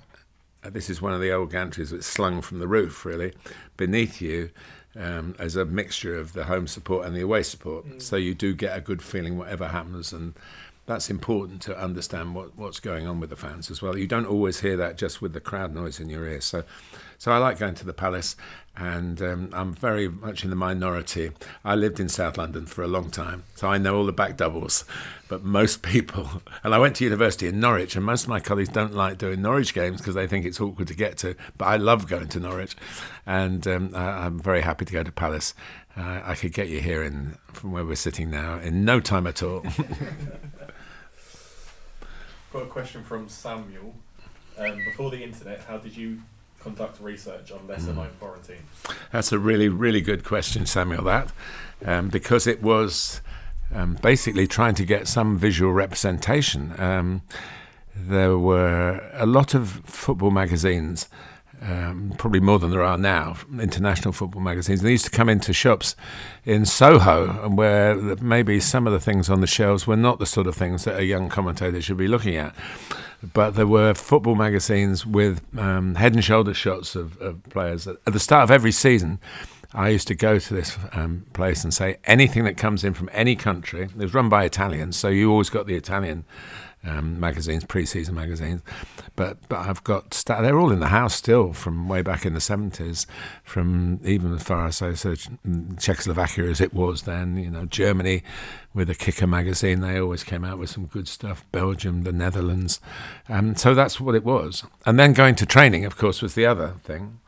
This is one of the old gantries that's slung from the roof, really, beneath you. As a mixture of the home support and the away support. So you do get a good feeling whatever happens, and that's important to understand what's going on with the fans as well. You don't always hear that just with the crowd noise in your ears. So I like going to the Palace, and I'm very much in the minority. I lived in South London for a long time, so I know all the back doubles. But most people, and I went to university in Norwich, and most of my colleagues don't like doing Norwich games because they think it's awkward to get to. But I love going to Norwich, and I'm very happy to go to Palace. I could get you here from where we're sitting now in no time at all. Got a question from Samuel. Before the internet, how did you conduct research on lesser-known foreign teams? That's a really, really good question, Samuel, because it was basically trying to get some visual representation. There were a lot of football magazines, probably more than there are now, international football magazines. They used to come into shops in Soho, where maybe some of the things on the shelves were not the sort of things that a young commentator should be looking at. But there were football magazines with head and shoulder shots of players. At the start of every season, I used to go to this place and say anything that comes in from any country. It was run by Italians, so you always got the Italian magazines, pre-season magazines. But I've got they're all in the house still from way back in the 70s, from even as far as Czechoslovakia as it was then. Germany with a Kicker magazine, they always came out with some good stuff. Belgium, the Netherlands, so that's what it was. And then going to training, of course, was the other thing.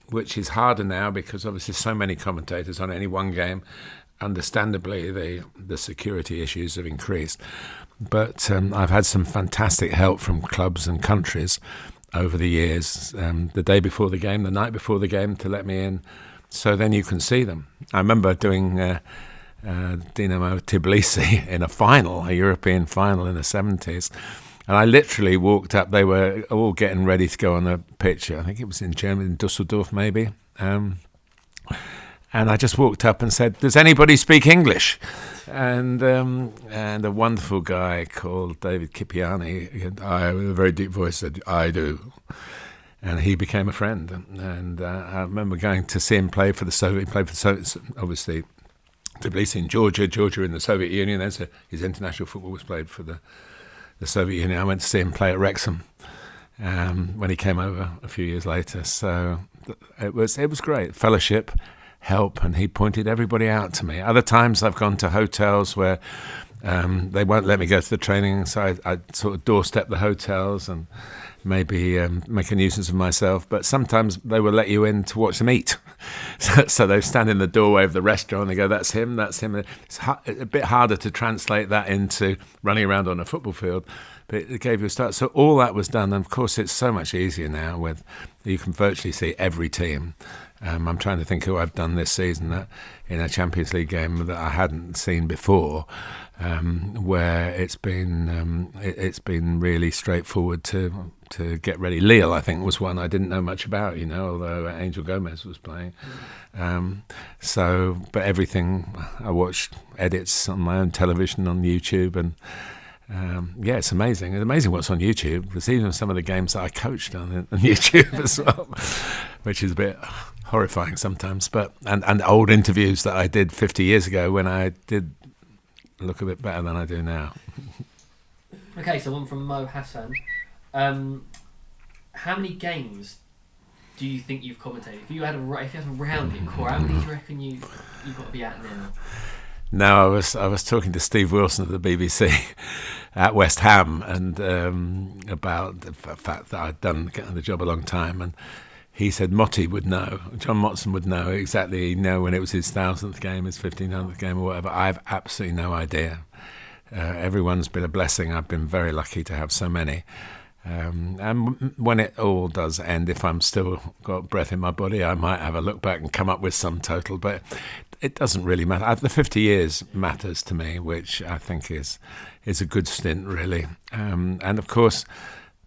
Which is harder now because obviously so many commentators on any one game. Understandably, the security issues have increased. But I've had some fantastic help from clubs and countries over the years, the day before the game, the night before the game, to let me in, so then you can see them. I remember doing Dinamo Tbilisi in a European final in the 70s. And I literally walked up. They were all getting ready to go on the pitch. I think it was in Germany, in Dusseldorf maybe. And I just walked up and said, "Does anybody speak English?" And a wonderful guy called David Kipiani, with a very deep voice, said, "I do." And he became a friend. And I remember going to see him play for the Soviet. He played for the Soviet, obviously, Tbilisi in Georgia in the Soviet Union. His international football was played for the Soviet Union. I went to see him play at Wrexham when he came over a few years later. So it was great. Fellowship, help, and he pointed everybody out to me. Other times I've gone to hotels where they won't let me go to the training, so I sort of doorstep the hotels and maybe make a nuisance of myself. But sometimes they will let you in to watch them eat. So they stand in the doorway of the restaurant and they go, "That's him, that's him." It's a bit harder to translate that into running around on a football field, but it gave you a start. So all that was done, and of course it's so much easier now with you can virtually see every team. I'm trying to think who I've done this season that in a Champions League game that I hadn't seen before, where it's been really straightforward to get ready. Lille, I think, was one I didn't know much about, although Angel Gomez was playing. But everything I watched edits on my own television on YouTube, and it's amazing. It's amazing what's on YouTube. There's even some of the games that I coached on YouTube as well, which is a bit horrifying sometimes. But and old interviews that I did 50 years ago when I did look a bit better than I do now. Okay, so one from Mo Hassan. How many games do you think you've commentated? If you had to round it, core, how many do you reckon you've got to be at now? No, I was talking to Steve Wilson of the BBC at West Ham and about the fact that I'd done the job a long time, and he said John Motson would know exactly. He'd know when it was his 1,000th game, his 1,500th game, or whatever. I have absolutely no idea. Everyone's been a blessing. I've been very lucky to have so many. And when it all does end, if I'm still got breath in my body, I might have a look back and come up with some total, but it doesn't really matter. The 50 years matters to me, which I think is a good stint, really. And of course,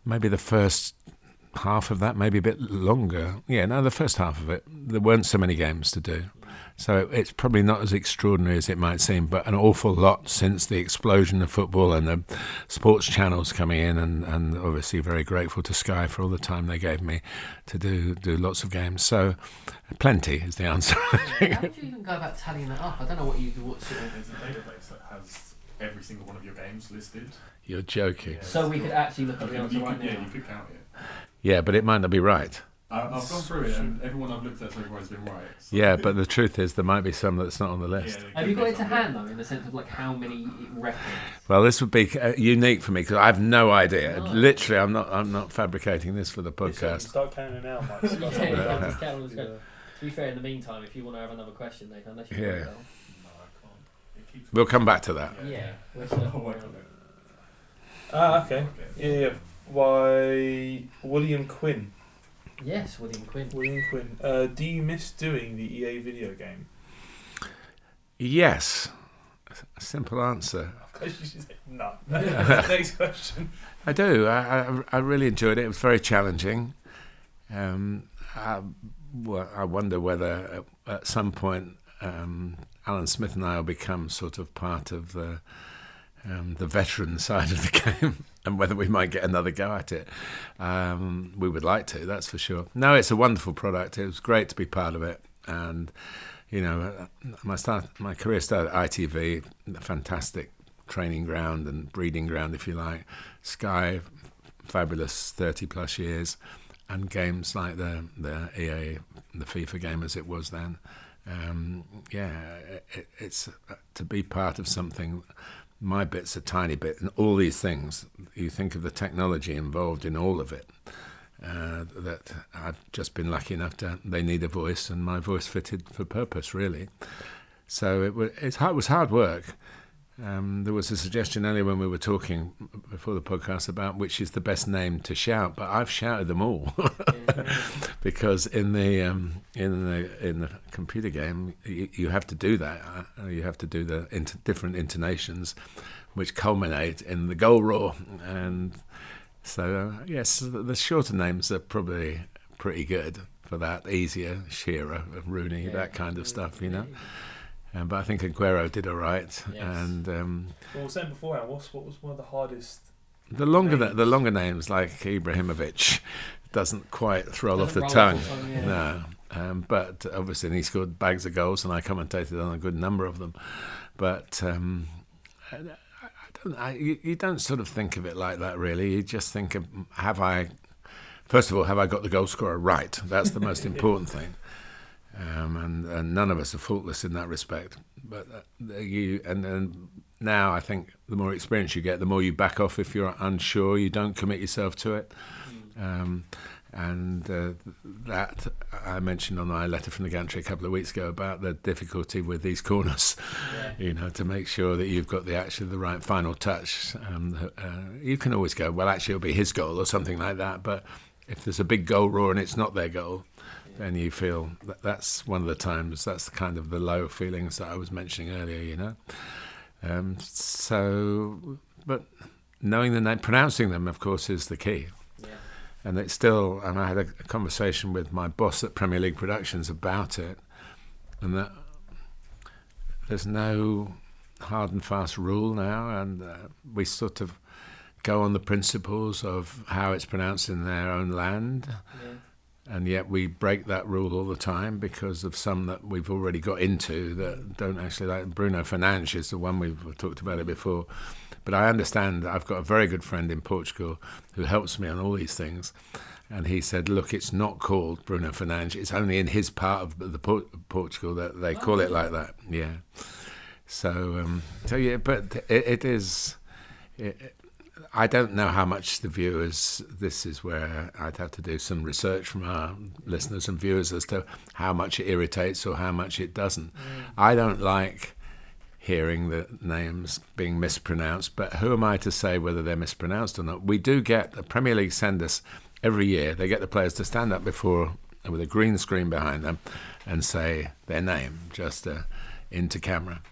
maybe the first half of that, maybe a bit longer. The first half of it, there weren't so many games to do. So it's probably not as extraordinary as it might seem, but an awful lot since the explosion of football and the sports channels coming in, and obviously very grateful to Sky for all the time they gave me to do lots of games. So plenty is the answer. How do you even go about tallying that up? I don't know what sort of... There's a database that has every single one of your games listed. You're joking. Yeah, So we could actually look up the answer right now. Yeah, you could count it. Yeah, but it might not be right. I've gone through it, and everyone I've looked at so far has been right. So. Yeah, but the truth is there might be some that's not on the list. Yeah, Have you got it to hand though, in the sense of like how many it references? Well, this would be unique for me because I have no idea. Oh. Literally, I'm not fabricating this for the So podcast. start counting now, Mike. Yeah, Start yeah, counting. just count on the screen. To be fair, in the meantime, if you want to have another question, Nathan, unless you Yeah. want to No, I can't. It keeps We'll come back to that. Yeah, we're I'll circling wait around. on it. Okay. Yeah. Why William Quinn? Yes, William Quinn. William Quinn. Do you miss doing the EA video game? Yes. A simple answer. You should say no. Next question. I do. I really enjoyed it. It was very challenging. I wonder whether at some point Alan Smith and I will become sort of part of the veteran side of the game, and whether we might get another go at it. We would like to, that's for sure. No, it's a wonderful product. It was great to be part of it, and you know, my career started at ITV, a fantastic training ground and breeding ground, if you like. Sky, fabulous 30 plus years, and games like the EA, the FIFA game as it was then. It's to be part of something. My bit's a tiny bit, and all these things, you think of the technology involved in all of it, that I've just been lucky enough they need a voice, and my voice fitted for purpose, really. So it was hard work. There was a suggestion earlier when we were talking before the podcast about which is the best name to shout, but I've shouted them all because in the computer game you have to do that. You have to do the different intonations, which culminate in the goal roar, and so yes, the shorter names are probably pretty good for that. Easier, Shearer, Rooney, that kind of stuff, you know. But I think Aguero did all right. Yes. And Well, we were saying beforehand, what was one of the hardest? the longer names like Ibrahimovic doesn't quite roll off the Doesn't tongue. roll off the tongue, yeah. No. But obviously he scored bags of goals, and I commentated on a good number of them. But you don't sort of think of it like that, really. You just think of, first of all, have I got the goal scorer right? That's the most important thing. And none of us are faultless in that respect. But and now I think the more experience you get, the more you back off if you're unsure. You don't commit yourself to it. That I mentioned on my letter from the gantry a couple of weeks ago about the difficulty with these corners. You know, to make sure that you've got the right final touch. You can always go, well, actually it'll be his goal or something like that. But if there's a big goal roar and it's not their goal, then you feel that's one of the times, that's kind of the low feelings that I was mentioning earlier, you know. But knowing the name, pronouncing them, of course, is the key. Yeah. And it's still, and I had a conversation with my boss at Premier League Productions about it, and that there's no hard and fast rule now, and we sort of go on the principles of how it's pronounced in their own land. Yeah. And yet we break that rule all the time because of some that we've already got into that don't actually like. Bruno Fernandes is the one we've talked about it before. But I understand, I've got a very good friend in Portugal who helps me on all these things. And he said, look, it's not called Bruno Fernandes. It's only in his part of the Portugal that they call it like that. Yeah. So yeah, but it is... I don't know how much the viewers, this is where I'd have to do some research from our listeners and viewers as to how much it irritates or how much it doesn't. I don't like hearing the names being mispronounced, but who am I to say whether they're mispronounced or not? We do get, the Premier League send us every year, they get the players to stand up before, with a green screen behind them, and say their name, just into camera.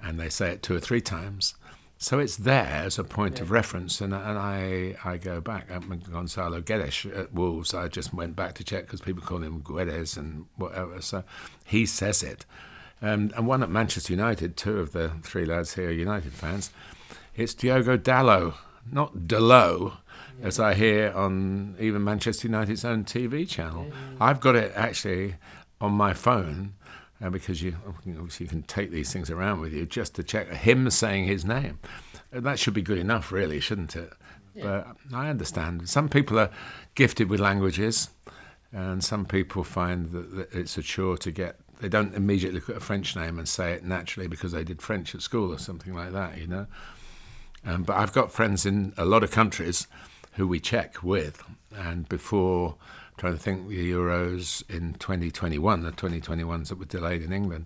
And they say it 2 or 3 times. So it's there as a point of reference, and I go back. Gonzalo Guedes at Wolves, I just went back to check because people call him Guedes and whatever. So he says it. And one at Manchester United, 2 of the 3 lads here are United fans. It's Diogo Dalot, not Dalot, as I hear on even Manchester United's own TV channel. I've got it actually on my phone. because obviously you can take these things around with you just to check him saying his name. That should be good enough, really, shouldn't it? Yeah. But I understand. Some people are gifted with languages, and some people find that it's a chore to get. They don't immediately look at a French name and say it naturally because they did French at school or something like that, you know. But I've got friends in a lot of countries who we check with, and before trying to think the Euros in 2021, the 2021s that were delayed in England,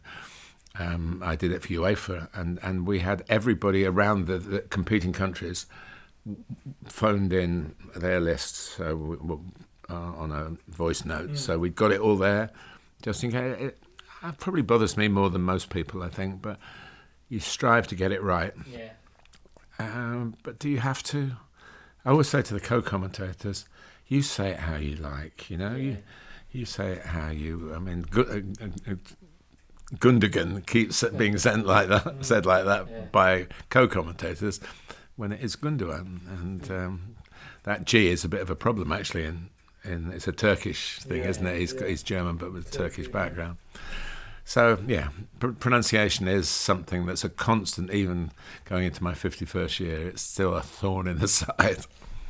I did it for UEFA, and we had everybody around the competing countries phoned in their lists on a voice note, so we got it all there, just in case. It probably bothers me more than most people, I think, but you strive to get it right. Yeah. But do you have to? I always say to the co-commentators, you say it how you like, you know. Yeah. You say it how you. I mean, Gundogan keeps being said like that by co-commentators when it is Gundogan, and that G is a bit of a problem actually. In it's a Turkish thing, isn't it? He's German but with a Turkish background. So yeah, pronunciation is something that's a constant. Even going into my 51st year, it's still a thorn in the side.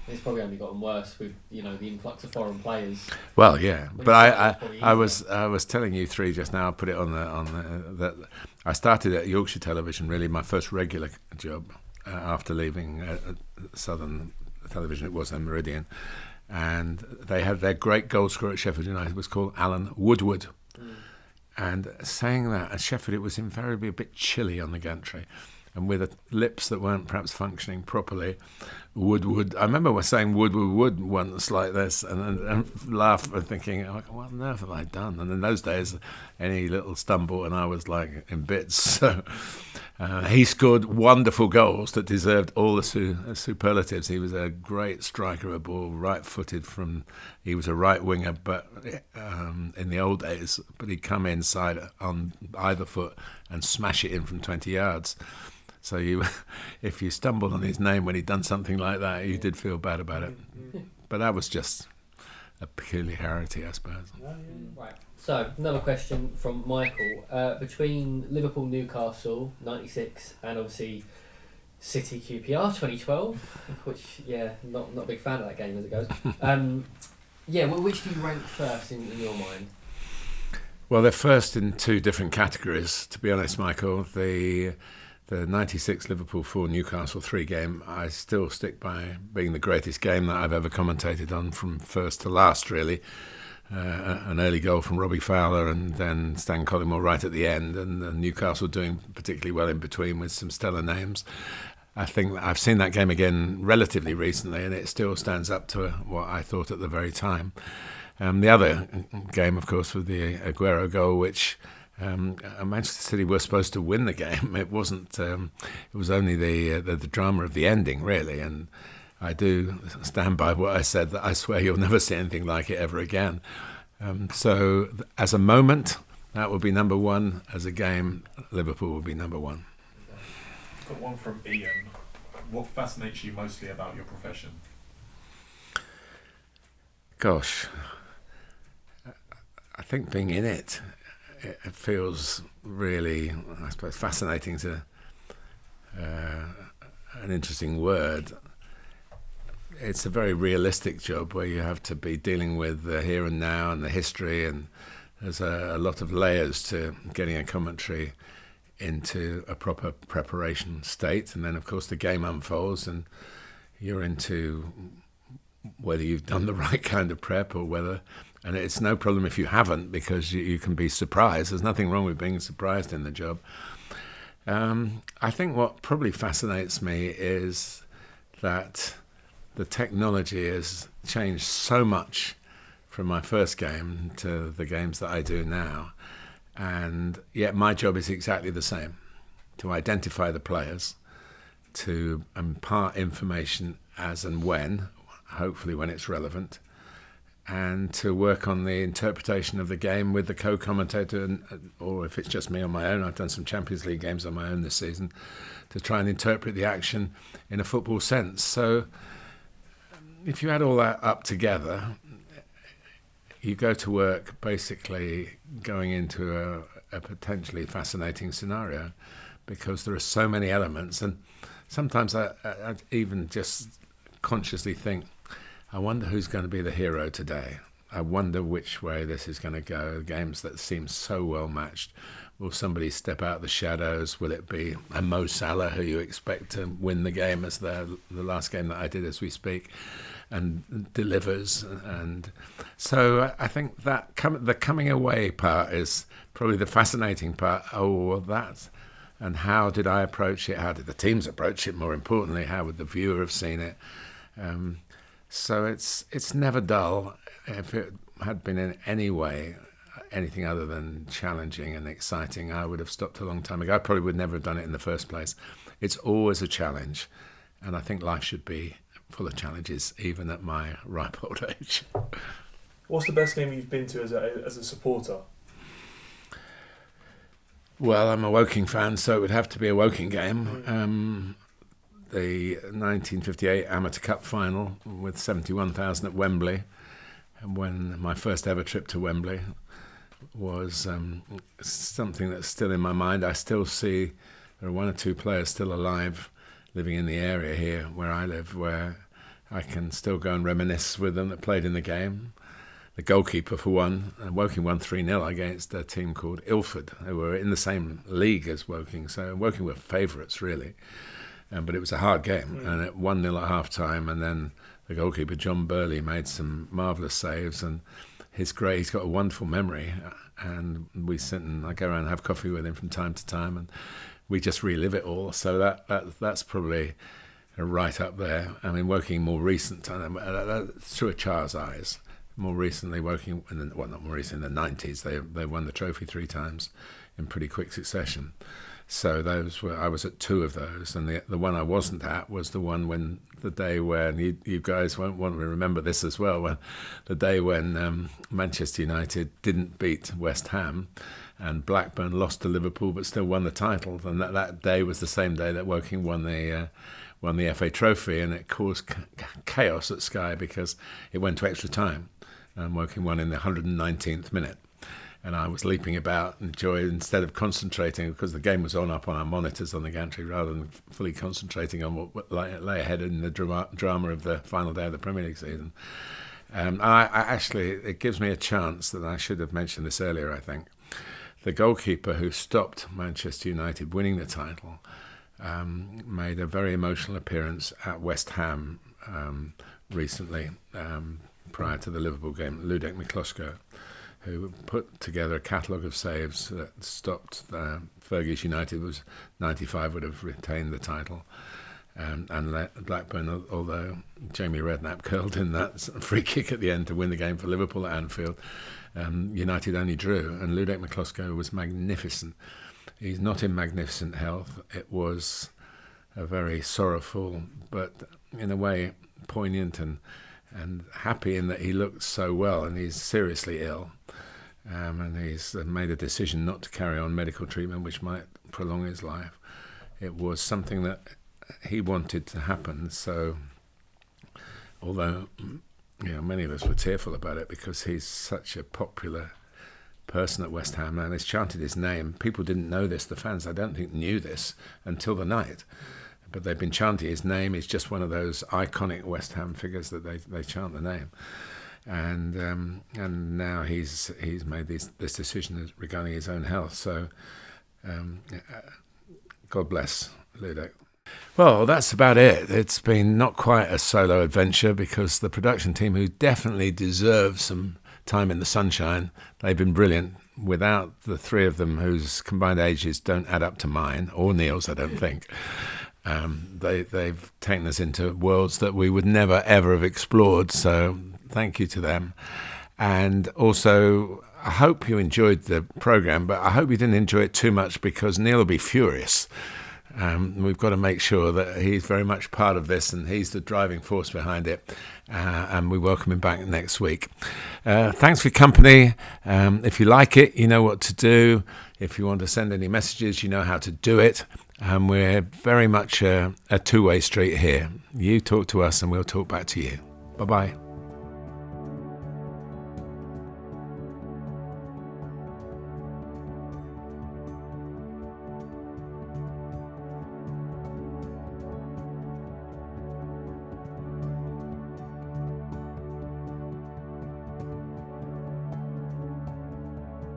It's probably only gotten worse with the influx of foreign players. Well, yeah, but I was telling you three just now. I put it on that I started at Yorkshire Television, really my first regular job after leaving Southern Television. It was then Meridian, and they had their great goal scorer at Sheffield United was called Alan Woodward. And saying that at Sheffield, it was invariably a bit chilly on the gantry, and with lips that weren't perhaps functioning properly. Wood. I remember saying wood once like this, and laugh and thinking, what on earth have I done? And in those days, any little stumble and I was like in bits. So he scored wonderful goals that deserved all the superlatives. He was a great striker of a ball, right-footed he was a right winger, but in the old days, but he'd come inside on either foot and smash it in from 20 yards. So if you stumbled on his name when he'd done something like that, you did feel bad about it. But that was just a peculiarity, I suppose. Right. So another question from Michael. Between Liverpool, Newcastle, 96, and obviously City QPR, 2012, which, not a big fan of that game as it goes. Which do you rank first in your mind? Well, they're first in two different categories, to be honest, Michael. The 96 Liverpool 4 Newcastle 3 game, I still stick by being the greatest game that I've ever commentated on from first to last, really. An early goal from Robbie Fowler and then Stan Collymore right at the end, and Newcastle doing particularly well in between with some stellar names. I think I've seen that game again relatively recently, and it still stands up to what I thought at the very time. The other game, of course, was the Aguero goal, which Manchester City were supposed to win the game. It wasn't. It was only the drama of the ending, really. And I do stand by what I said, that I swear you'll never see anything like it ever again. So, as a moment, that would be number one. As a game, Liverpool would be number one. I've got one from Ian. What fascinates you mostly about your profession? Gosh, I think being in it feels really, I suppose, fascinating to an interesting word. It's a very realistic job where you have to be dealing with the here and now and the history, and there's a lot of layers to getting a commentary into a proper preparation state. And then, of course, the game unfolds and you're into whether you've done the right kind of prep or whether... And it's no problem if you haven't, because you can be surprised. There's nothing wrong with being surprised in the job. I think what probably fascinates me is that the technology has changed so much from my first game to the games that I do now. And yet my job is exactly the same, to identify the players, to impart information as and when, hopefully when it's relevant, and to work on the interpretation of the game with the co-commentator, or if it's just me on my own. I've done some Champions League games on my own this season, to try and interpret the action in a football sense. So if you add all that up together, you go to work basically going into a potentially fascinating scenario, because there are so many elements, and sometimes I even just consciously think, I wonder who's going to be the hero today. I wonder which way this is going to go. Games that seem so well matched. Will somebody step out of the shadows? Will it be a Mo Salah who you expect to win the game, as the last game that I did as we speak, and delivers? And so I think that the coming away part is probably the fascinating part. Oh, well, that. And how did I approach it? How did the teams approach it? More importantly, how would the viewer have seen it? So it's never dull. If it had been in any way anything other than challenging and exciting, I would have stopped a long time ago. I probably would never have done it in the first place. It's always a challenge, and I think life should be full of challenges, even at my ripe old age. What's the best game you've been to as a supporter? Well, I'm a Woking fan, so it would have to be a Woking game. The 1958 Amateur Cup final with 71,000 at Wembley, and when my first ever trip to Wembley was something that's still in my mind. I still see there are one or two players still alive living in the area here where I live, where I can still go and reminisce with them that played in the game. The goalkeeper, for one, Woking won 3-0 against a team called Ilford, who were in the same league as Woking, so Woking were favourites, really. But it was a hard game, and it 1-0 at half-time, and then the goalkeeper, John Burley, made some marvellous saves, and he's got a wonderful memory, and we sit and I go around and have coffee with him from time to time, and we just relive it all. So that's probably right up there. I mean, Woking more recent, through a child's eyes. More recently, Woking, not more recent, in the 90s, they won the trophy 3 times in pretty quick succession. So I was at 2 of those, and the one I wasn't at was the day when you guys won't want to remember this as well, when the day when Manchester United didn't beat West Ham, and Blackburn lost to Liverpool but still won the title. And that day was the same day that Woking won the FA Trophy, and it caused chaos at Sky because it went to extra time, and Woking won in the 119th minute. And I was leaping about in joy instead of concentrating, because the game was up on our monitors on the gantry, rather than fully concentrating on what lay ahead in the drama of the final day of the Premier League season. I actually, it gives me a chance that I should have mentioned this earlier, I think. The goalkeeper who stopped Manchester United winning the title made a very emotional appearance at West Ham recently, prior to the Liverpool game, Ludek Miklosko, who put together a catalogue of saves that stopped Fergie's United, was 95, would have retained the title. And Blackburn, although Jamie Redknapp curled in that free kick at the end to win the game for Liverpool at Anfield, United only drew. And Ludek Miklosko was magnificent. He's not in magnificent health. It was a very sorrowful, but in a way poignant and happy in that he looked so well, and he's seriously ill. And he's made a decision not to carry on medical treatment, which might prolong his life. It was something that he wanted to happen. So, although many of us were tearful about it, because he's such a popular person at West Ham, and it's chanted his name. People didn't know this. The fans, I don't think, knew this until the night. But they've been chanting his name. He's just one of those iconic West Ham figures that they chant the name. And now he's made this decision regarding his own health. So God bless Ludek. Well, that's about it. It's been not quite a solo adventure, because the production team, who definitely deserve some time in the sunshine, they've been brilliant. Without the 3 of them, whose combined ages don't add up to mine, or Neil's, I don't think. They've taken us into worlds that we would never, ever have explored. So thank you to them. And also, I hope you enjoyed the programme, but I hope you didn't enjoy it too much, because Neil will be furious. We've got to make sure that he's very much part of this, and he's the driving force behind it. And we welcome him back next week. Thanks for your company. If you like it, you know what to do. If you want to send any messages, you know how to do it. We're very much a two-way street here. You talk to us and we'll talk back to you. Bye-bye.